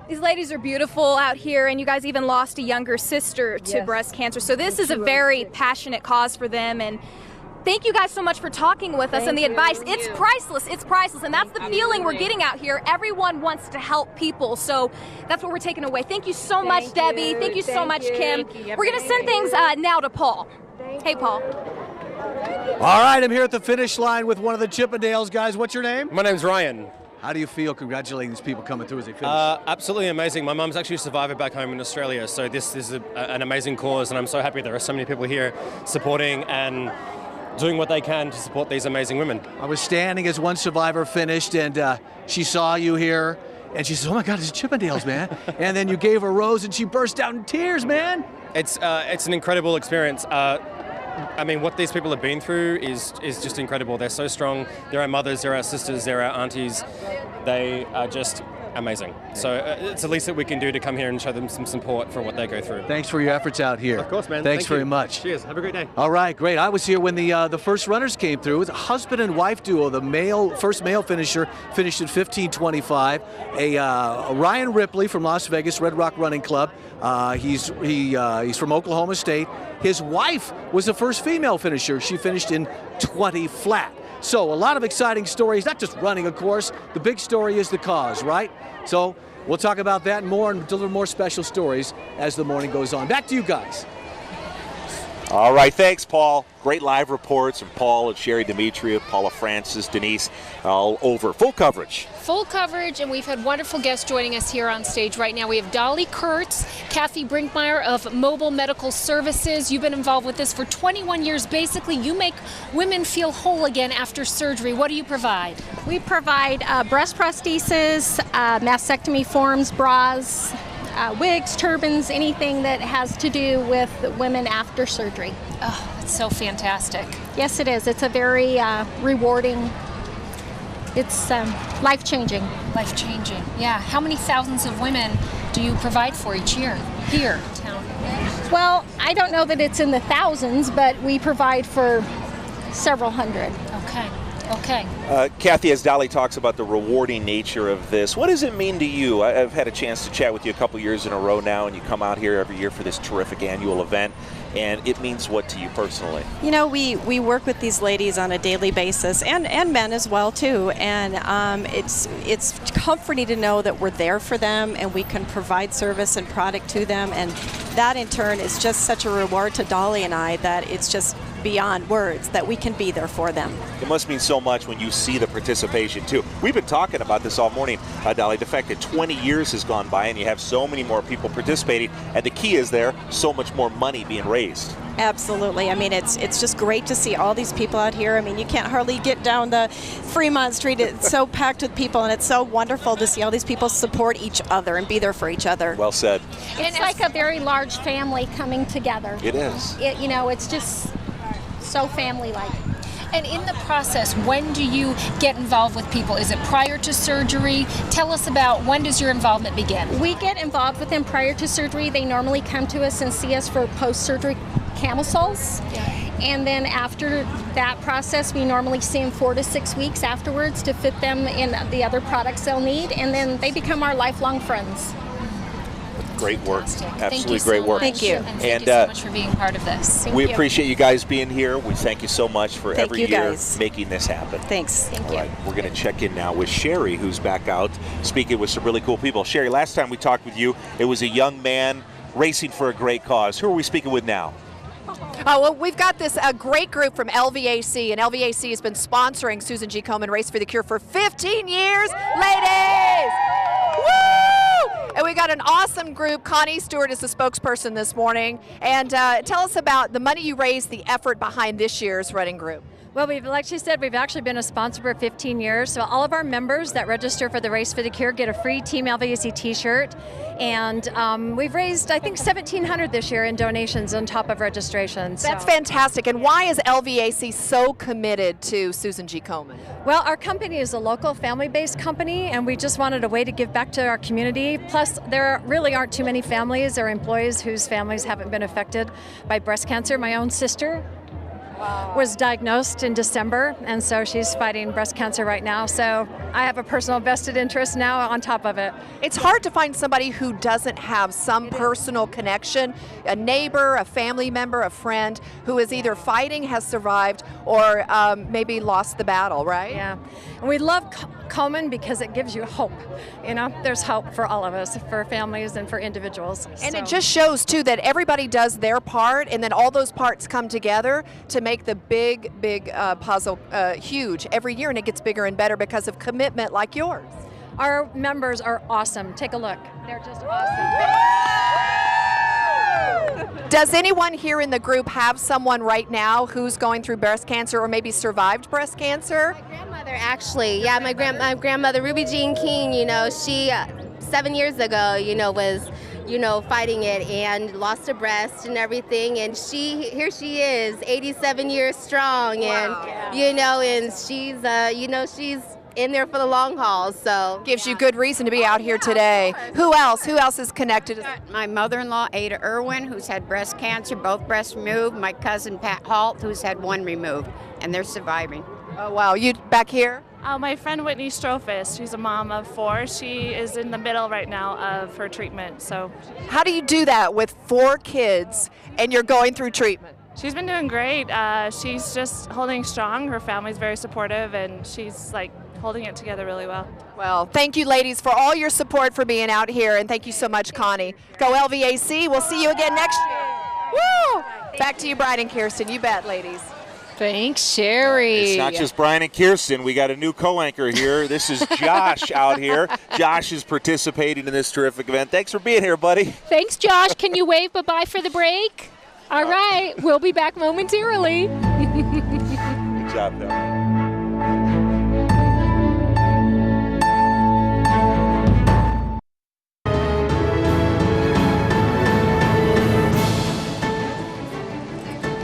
These ladies are beautiful out here, and you guys even lost a younger sister to breast cancer. So this is a very passionate cause for them, and thank you guys so much for talking with us and the advice. It's priceless, and that's the feeling we're getting out here. Everyone wants to help people, so that's what we're taking away. Thank you so much, Debbie. Thank you so much, Kim. We're going to send things now to Paul. Hey, Paul. All right, I'm here at the finish line with one of the Chippendales guys. What's your name? My name's Ryan. How do you feel congratulating these people coming through as they finish? Absolutely amazing. My mum's actually a survivor back home in Australia, so this is an amazing cause, and I'm so happy there are so many people here supporting and doing what they can to support these amazing women. I was standing as one survivor finished, and she saw you here, and she said, oh my God, it's Chippendales, man. And then you gave her a rose, and she burst out in tears, man. It's an incredible experience. I mean, what these people have been through is just incredible. They're so strong. They're our mothers, they're our sisters, they're our aunties. They are just amazing. So it's the least that we can do to come here and show them some support for what they go through. Thanks for your efforts out here. Of course, man. Thanks Thank very you. much. Cheers. Have a great day. All right, great. I was here when the first runners came through. It was a husband and wife duo. The first male finisher finished in 15:25. Ryan Ripley from Las Vegas, Red Rock Running Club. He's from Oklahoma State. His wife was the first female finisher. She finished in 20 flat. So a lot of exciting stories, not just running, of course. The big story is the cause, right? So we'll talk about that and more and deliver more special stories as the morning goes on. Back to you guys. All right, thanks, Paul. Great live reports from Paul and Sherry Demetria, Paula Francis, Denise, all over. Full coverage. Full coverage, and we've had wonderful guests joining us here on stage right now. We have Dolly Kurtz, Kathy Brinkmeyer of Mobile Medical Services. You've been involved with this for 21 years. Basically, you make women feel whole again after surgery. What do you provide? We provide breast prosthesis, mastectomy forms, bras, wigs, turbans, anything that has to do with women after surgery. Oh, it's so fantastic. Yes, it is. It's a very rewarding, it's life-changing. Life-changing, yeah. How many thousands of women do you provide for each year here in town? Well, I don't know that it's in the thousands, but we provide for several hundred. Okay. Okay. Kathy, as Dolly talks about the rewarding nature of this, what does it mean to you? I've had a chance to chat with you a couple years in a row now, and you come out here every year for this terrific annual event. and it means what to you personally? You know, we work with these ladies on a daily basis, and men as well too, and it's comforting to know that we're there for them and we can provide service and product to them, and that in turn is just such a reward to Dolly and I that it's just beyond words that we can be there for them. It must mean so much when you see the participation too. We've been talking about this all morning, Dolly, the fact that 20 years has gone by and you have so many more people participating, and the key is there, so much more money being raised. Absolutely. I mean, it's just great to see all these people out here. I mean, you can't hardly get down the Fremont Street. It's so packed with people, and it's so wonderful to see all these people support each other and be there for each other. Well said. It's like a very large family coming together. It is. You know, it's just so family-like. And in the process, when do you get involved with people? Is it prior to surgery? Tell us about when does your involvement begin? We get involved with them prior to surgery. They normally come to us and see us for post-surgery camisoles. And then after that process, we normally see them 4 to 6 weeks afterwards to fit them in the other products they'll need. And then they become our lifelong friends. Great work. Absolutely Thank you great so work. much. Thank you. And thank you so much for being part of this. We appreciate you guys being here. We thank you so much for Thank every you, year guys. making this happen. Thanks. Thank All you. right, we're going to check in now with Sherry, who's back out speaking with some really cool people. Sherry, last time we talked with you, it was a young man racing for a great cause. Who are we speaking with now? Oh, well, we've got this great group from LVAC, and LVAC has been sponsoring Susan G. Komen Race for the Cure for 15 years. Ladies! Woo! And we got an awesome group. Connie Stewart is the spokesperson this morning. And tell us about the money you raised, the effort behind this year's running group. Well, like she said, we've actually been a sponsor for 15 years. So all of our members that register for the Race for the Cure get a free Team LVAC t-shirt. And we've raised, I think, $1,700 this year in donations on top of registrations. That's fantastic. And why is LVAC so committed to Susan G. Komen? Well, our company is a local family-based company, and we just wanted a way to give back to our community. Plus, there really aren't too many families or employees whose families haven't been affected by breast cancer. My own sister was diagnosed in December, and so she's fighting breast cancer right now. So I have a personal vested interest now on top of it. It's hard to find somebody who doesn't have some personal connection, a neighbor, a family member, a friend who is either fighting, has survived, or maybe lost the battle, right? Yeah, and we love Komen because it gives you hope. You know, there's hope for all of us, for families and for individuals. And it just shows too that everybody does their part, and then all those parts come together to make the big puzzle huge every year, and it gets bigger and better because of commitment like yours. Our members are awesome. Take a look. They're just awesome. Does anyone here in the group have someone right now who's going through breast cancer or maybe survived breast cancer? My grandmother, actually. Yeah, my grandmother, Ruby Jean King, you know, she 7 years ago, you know, was, you know, fighting it and lost a breast and everything, and here she is, 87 years strong, and you know, and she's you know, she's in there for the long haul, so gives you good reason to be out here today. Who else is connected? My mother-in-law, Ada Irwin, who's had breast cancer, both breasts removed. My cousin Pat Halt, who's had one removed, and they're surviving. Oh wow, you back here? My friend Whitney Strophis, she's a mom of 4. She is in the middle right now of her treatment. So, how do you do that with 4 kids and you're going through treatment? She's been doing great. She's just holding strong. Her family's very supportive, and she's like holding it together really well. Well, thank you, ladies, for all your support for being out here, and thank you so much, Connie. Go LVAC. We'll see you again next year. Woo! Back to you, Brian and Kirsten. You bet, ladies. Thanks, Sherry. It's not just Brian and Kirsten. We got a new co-anchor here. This is Josh out here. Josh is participating in this terrific event. Thanks for being here, buddy. Thanks, Josh. Can you wave bye-bye for the break? All right. We'll be back momentarily. Good job, though.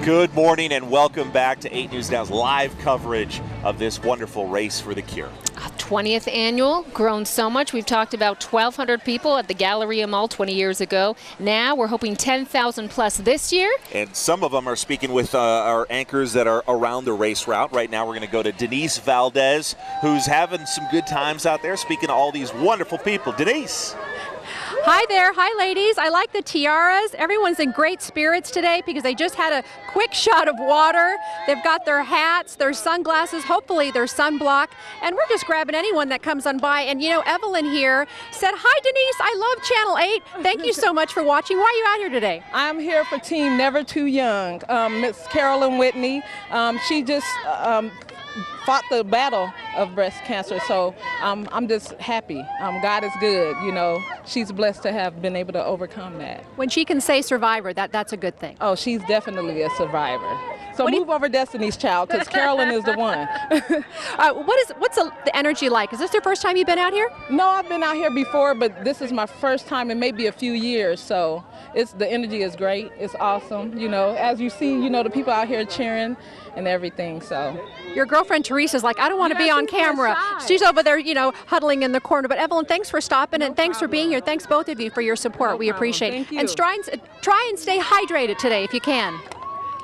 Good morning and welcome back to 8 News Now's live coverage of this wonderful Race for the Cure. 20th annual, grown so much. We've talked about 1,200 people at the Galleria Mall 20 years ago. Now we're hoping 10,000 plus this year. And some of them are speaking with our anchors that are around the race route. Right now we're going to go to Denise Valdez, who's having some good times out there, speaking to all these wonderful people. Denise. Hi there. Hi, ladies. I like the tiaras. Everyone's in great spirits today because they just had a quick shot of water. They've got their hats, their sunglasses, hopefully their sunblock, and we're just grabbing anyone that comes on by. And, you know, Evelyn here said, hi, Denise. I love Channel 8. Thank you so much for watching. Why are you out here today? I'm here for Team Never Too Young. Miss Carolyn Whitney, she just fought the battle of breast cancer, so I'm just happy. God is good, you know. She's blessed to have been able to overcome that. When she can say survivor, that's a good thing. Oh, she's definitely a survivor. So move over Destiny's Child, because Carolyn is the one. What's the energy like? Is this your first time you've been out here? No, I've been out here before, but this is my first time in maybe a few years, so the energy is great. It's awesome. You know, as you see, you know, the people out here cheering and everything, so. Your girlfriend Teresa's like, I don't want to be on camera. She's over there, you know, huddling in the corner. But Evelyn, thanks for stopping and thanks for being here. Thanks both of you for your support. We appreciate it. Thank you. And try and stay hydrated today if you can.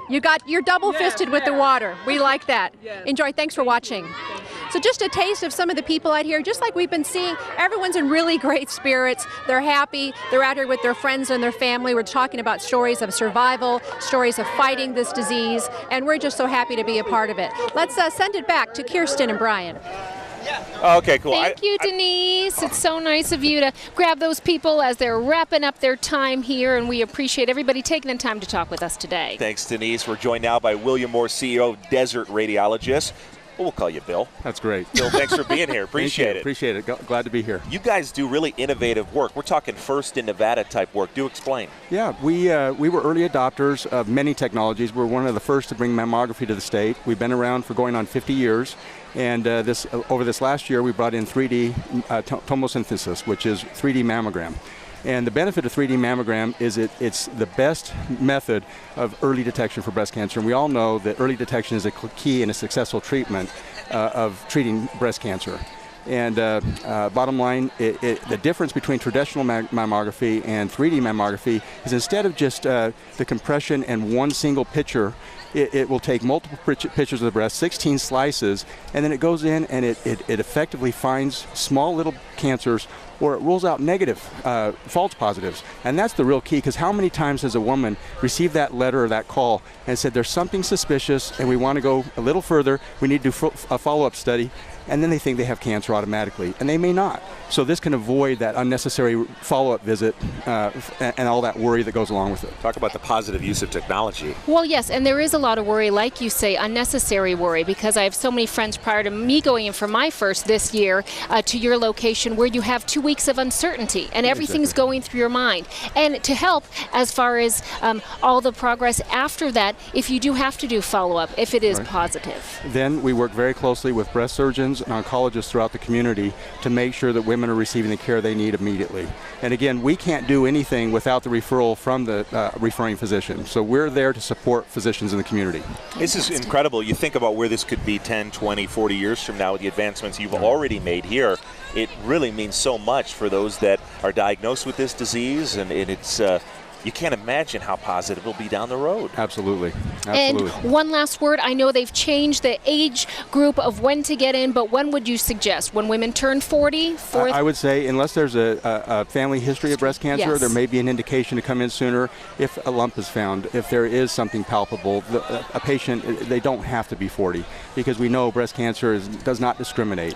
You're double-fisted with the water. We like that. Enjoy. Thanks for watching. So just a taste of some of the people out here, just like we've been seeing, everyone's in really great spirits. They're happy. They're out here with their friends and their family. We're talking about stories of survival, stories of fighting this disease, and we're just so happy to be a part of it. Let's send it back to Kirsten and Brian. Okay, cool. Thank you, Denise. It's so nice of you to grab those people as they're wrapping up their time here, and we appreciate everybody taking the time to talk with us today. Thanks, Denise. We're joined now by William Moore, CEO of Desert Radiologist. We'll call you Bill. That's great. Bill, thanks for being here. Appreciate it. Appreciate it. Glad to be here. You guys do really innovative work. We're talking first in Nevada type work. Do explain. Yeah, we were early adopters of many technologies. We're one of the first to bring mammography to the state. We've been around for going on 50 years. And over this last year, we brought in 3D tomosynthesis, which is 3D mammogram. And the benefit of 3D mammogram is it's the best method of early detection for breast cancer. And we all know that early detection is a key in a successful treatment of treating breast cancer. And bottom line, the difference between traditional mammography and 3D mammography is instead of just the compression and one single picture, it will take multiple pictures of the breast, 16 slices, and then it goes in and it effectively finds small little cancers, or it rules out negative false positives. And that's the real key, because how many times has a woman received that letter or that call and said there's something suspicious and we want to go a little further, we need to do a follow-up study, and then they think they have cancer automatically, and they may not. So this can avoid that unnecessary follow-up visit and all that worry that goes along with it. Talk about the positive use of technology. Well, yes, and there is a lot of worry, like you say, unnecessary worry, because I have so many friends prior to me going in for my first this year to your location where you have 2 weeks of uncertainty and everything's going through your mind. And to help as far as all the progress after that, if you do have to do follow-up, if it is positive. Then we work very closely with breast surgeons and oncologists throughout the community to make sure that women are receiving the care they need immediately. And again, we can't do anything without the referral from the referring physician. So we're there to support physicians in the community. This is incredible. You think about where this could be 10, 20, 40 years from now with the advancements you've already made here. It really means so much for those that are diagnosed with this disease, and it's you can't imagine how positive it'll be down the road. Absolutely. And one last word, I know they've changed the age group of when to get in, but when would you suggest? When women turn 40? I would say unless there's a family history of breast cancer, there may be an indication to come in sooner if a lump is found, if there is something palpable. A patient, they don't have to be 40, because we know breast cancer does not discriminate,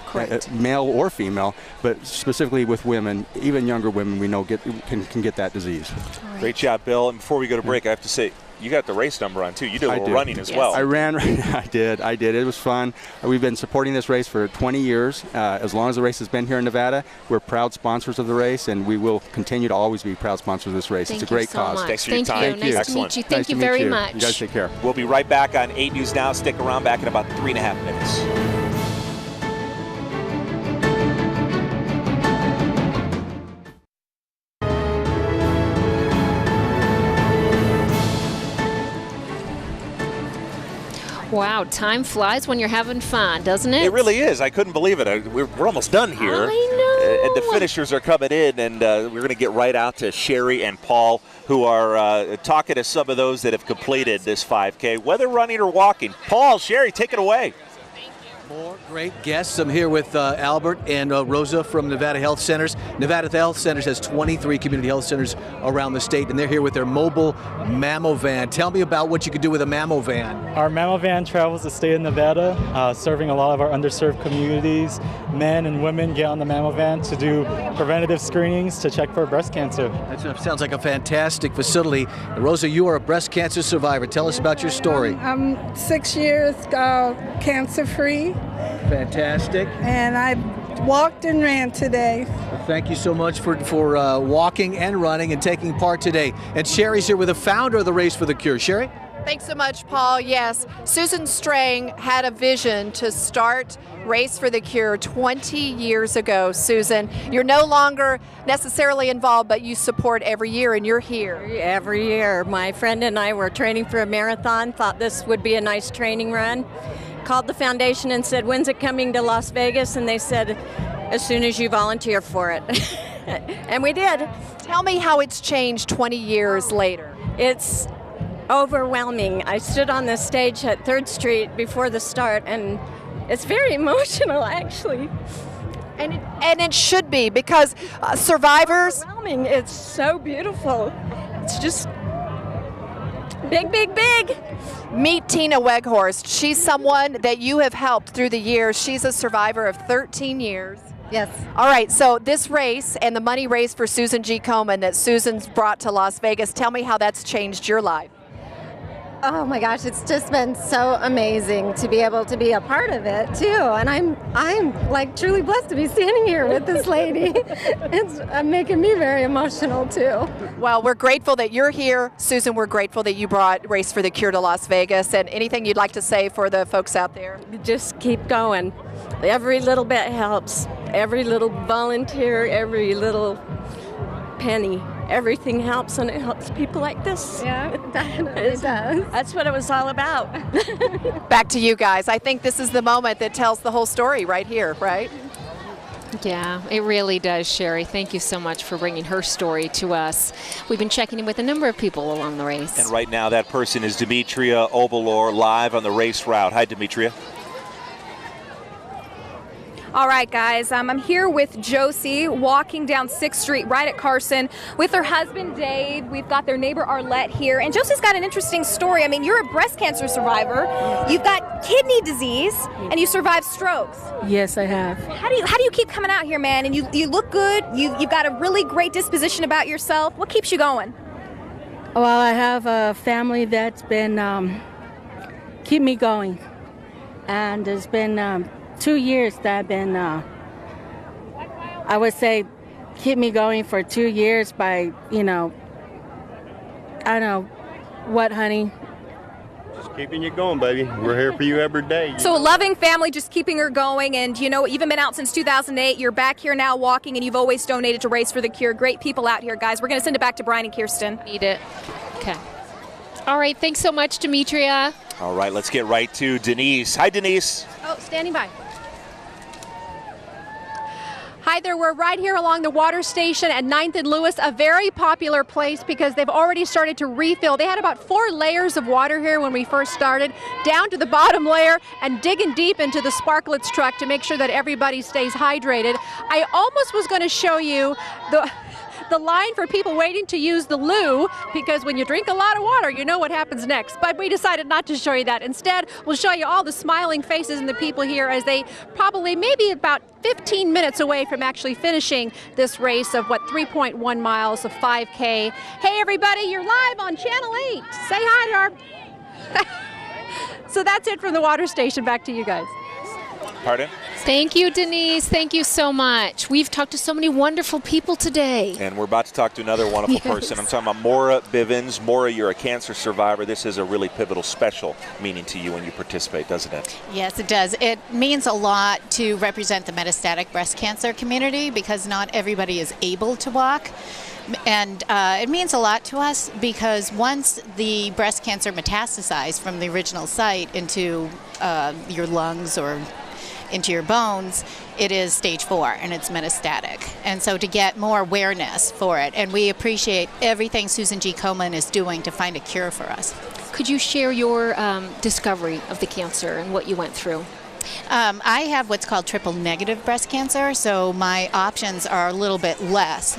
male or female, but specifically with women, even younger women we know can get that disease. Great job, Bill. And before we go to break, I have to say, you got the race number on, too. You did a little running as well. I ran. I did. It was fun. We've been supporting this race for 20 years. As long as the race has been here in Nevada, we're proud sponsors of the race, and we will continue to always be proud sponsors of this race. It's a great cause. Thanks for your time. Nice to meet you. Thank you very much. You guys take care. We'll be right back on 8 News Now. Stick around, back in about 3.5 minutes. Wow, time flies when you're having fun, doesn't it? It really is. I couldn't believe it. We're almost done here. I know. And the finishers are coming in, and we're going to get right out to Sherry and Paul, who are talking to some of those that have completed this 5K, whether running or walking. Paul, Sherry, take it away. More great guests. I'm here with Albert and Rosa from Nevada Health Centers. Nevada Health Centers has 23 community health centers around the state, and they're here with their mobile mammo van. Tell me about what you could do with a mammo van. Our mammo van travels the state of Nevada, serving a lot of our underserved communities. Men and women get on the mammo van to do preventative screenings to check for breast cancer. That sounds like a fantastic facility. Rosa, you are a breast cancer survivor. Tell us about your story. I'm 6 years cancer-free. Fantastic. And I walked and ran today. Well, thank you so much for walking and running and taking part today. And Sherry's here with the founder of the Race for the Cure. Sherry? Thanks so much, Paul. Yes, Susan Strang had a vision to start Race for the Cure 20 years ago. Susan, you're no longer necessarily involved, but you support every year, and you're here. Every year. My friend and I were training for a marathon, thought this would be a nice training run. Called the foundation and said, when's it coming to Las Vegas? And they said, as soon as you volunteer for it. And we did. Tell me how it's changed 20 years later. It's overwhelming. I stood on the stage at 3rd Street before the start, and it's very emotional, actually. And it should be, because survivors... Overwhelming. It's so beautiful. It's just big, big, big. Meet Tina Weghorst. She's someone that you have helped through the years. She's a survivor of 13 years. Yes. All right, so this race and the money raised for Susan G. Komen that Susan's brought to Las Vegas, tell me how that's changed your life. Oh my gosh, it's just been so amazing to be able to be a part of it too. And I'm like truly blessed to be standing here with this lady. It's making me very emotional too. Well, we're grateful that you're here. Susan, we're grateful that you brought Race for the Cure to Las Vegas. And anything you'd like to say for the folks out there? Just keep going. Every little bit helps. Every little volunteer, every little penny. Everything helps, and it helps people like this. Yeah, it definitely does. That's what it was all about. Back to you guys. I think this is the moment that tells the whole story right here, right? Yeah, it really does, Sherry. Thank you so much for bringing her story to us. We've been checking in with a number of people along the race. And right now that person is Demetria Ovalor, live on the race route. Hi, Demetria. All right, guys, I'm here with Josie walking down 6th Street right at Carson with her husband, Dave. We've got their neighbor, Arlette, here. And Josie's got an interesting story. I mean, you're a breast cancer survivor. You've got kidney disease, and you survived strokes. Yes, I have. How do you keep coming out here, man? And you look good. You've got a really great disposition about yourself. What keeps you going? Well, I have a family that's been keep me going. And there's been 2 years that I've been, I would say, keep me going for 2 years by, I don't know what, honey. Just keeping you going, baby. We're here for you every day. So a loving family, just keeping her going, and you haven't been out since 2008. You're back here now walking, and you've always donated to Race for the Cure. Great people out here, guys. We're going to send it back to Brian and Kirsten. Need it. Okay. All right, thanks so much, Demetria. All right, let's get right to Denise. Hi, Denise. Oh, standing by. Hi there, we're right here along the water station at 9th and Lewis, a very popular place because they've already started to refill. They had about 4 layers of water here when we first started, down to the bottom layer and digging deep into the Sparklets truck to make sure that everybody stays hydrated. I almost was going to show you the line for people waiting to use the loo, because when you drink a lot of water, you know what happens next. But we decided not to show you that. Instead, we'll show you all the smiling faces and the people here as they probably maybe about 15 minutes away from actually finishing this race of 3.1 miles of 5K. Hey everybody, you're live on Channel 8. Say hi to our... So that's it from the water station. Back to you guys. Pardon? Thank you, Denise. Thank you so much. We've talked to so many wonderful people today. And we're about to talk to another wonderful person. I'm talking about Maura Bivens. Maura, you're a cancer survivor. This is a really pivotal, special meaning to you when you participate, doesn't it? Yes, it does. It means a lot to represent the metastatic breast cancer community because not everybody is able to walk. And it means a lot to us because once the breast cancer metastasized from the original site into your lungs or into your bones, it is stage 4 and it's metastatic. And so to get more awareness for it, and we appreciate everything Susan G. Komen is doing to find a cure for us. Could you share your discovery of the cancer and what you went through? I have what's called triple negative breast cancer, so my options are a little bit less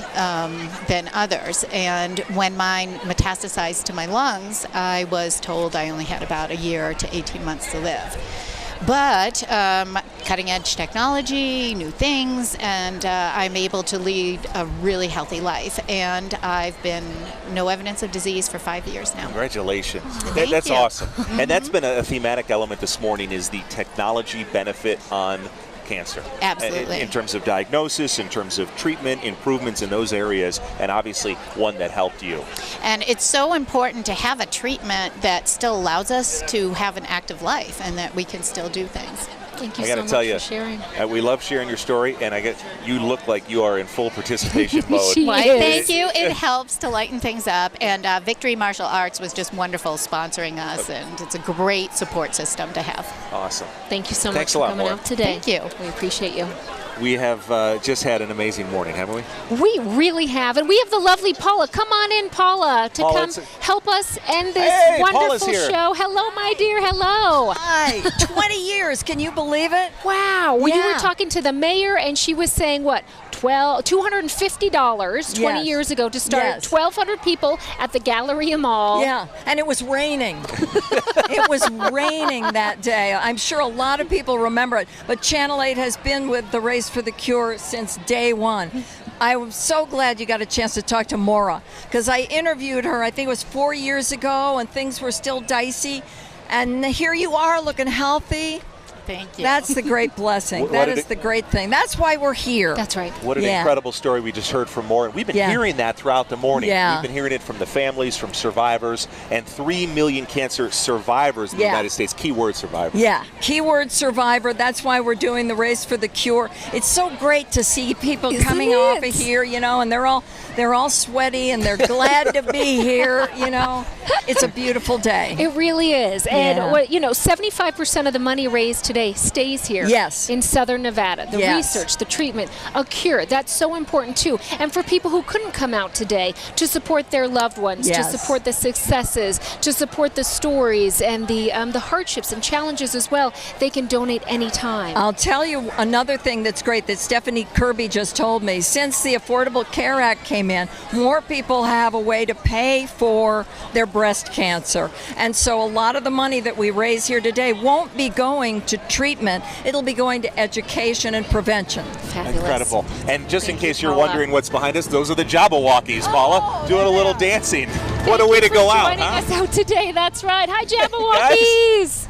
than others. And when mine metastasized to my lungs, I was told I only had about a year to 18 months to live. But cutting edge technology, new things, and I'm able to lead a really healthy life. And I've been no evidence of disease for 5 years now. Congratulations. Thank That's you. awesome. And that's been a thematic element this morning, is the technology benefit on cancer. Absolutely. In terms of diagnosis, in terms of treatment, improvements in those areas, and obviously one that helped you. And it's so important to have a treatment that still allows us to have an active life and that we can still do things. Thank you I got so to tell much you, for sharing. We love sharing your story, and you look like you are in full participation mode. Why, thank you. It helps to lighten things up. And Victory Martial Arts was just wonderful sponsoring us, and it's a great support system to have. Awesome. Thank you so much Thanks a for lot, coming Maura. out today. Thank you. We appreciate you. We have just had an amazing morning, haven't we? We really have. And we have the lovely Paula. Come on in, Paula, to Paula, come help us end this Hey, Paula's wonderful here. show. Hello, my dear. Hello. Hi. 20 years. Can you believe it? Wow. Well, you were Yeah. talking to the mayor, and she was saying, what, $250 20 Yes. years ago to start Yes. 1,200 people at the Galleria Mall. Yeah, and it was raining. It was raining that day. I'm sure a lot of people remember it. But Channel 8 has been with the Race for the Cure since day one. I was so glad you got a chance to talk to Maura, because I interviewed her, I think it was 4 years ago, and things were still dicey. And here you are looking healthy. Thank you. That's the great blessing. What That did is it- the great thing. That's why we're here. That's right. What an Yeah. incredible story we just heard from Maura. We've been Yeah. hearing that throughout the morning. Yeah. We've been hearing it from the families, from survivors, and 3 million cancer survivors in the Yeah. United States. Keyword survivors. Yeah, keyword survivor. That's why we're doing the Race for the Cure. It's so great to see people Isn't coming off of it? here, and they're all sweaty and they're glad to be here. It's a beautiful day. It really is. And, Yeah. 75% of the money raised today stays here. Yes. In Southern Nevada. The Yes. research, the treatment, a cure. That's so important, too. And for people who couldn't come out today, to support their loved ones, Yes. to support the successes, to support the stories and the hardships and challenges as well, they can donate anytime. I'll tell you another thing that's great that Stephanie Kirby just told me. Since the Affordable Care Act came in, more people have a way to pay for their breast cancer. And so a lot of the money that we raise here today won't be going to treatment. It'll be going to education and prevention. Fabulous. Incredible. And just in Thank you, case you're Paula. wondering what's behind us, those are the Jabberwockies, Paula, doing a little dancing. What a way to go out, Joining huh? us out today. That's right. Hi, Jabberwockies.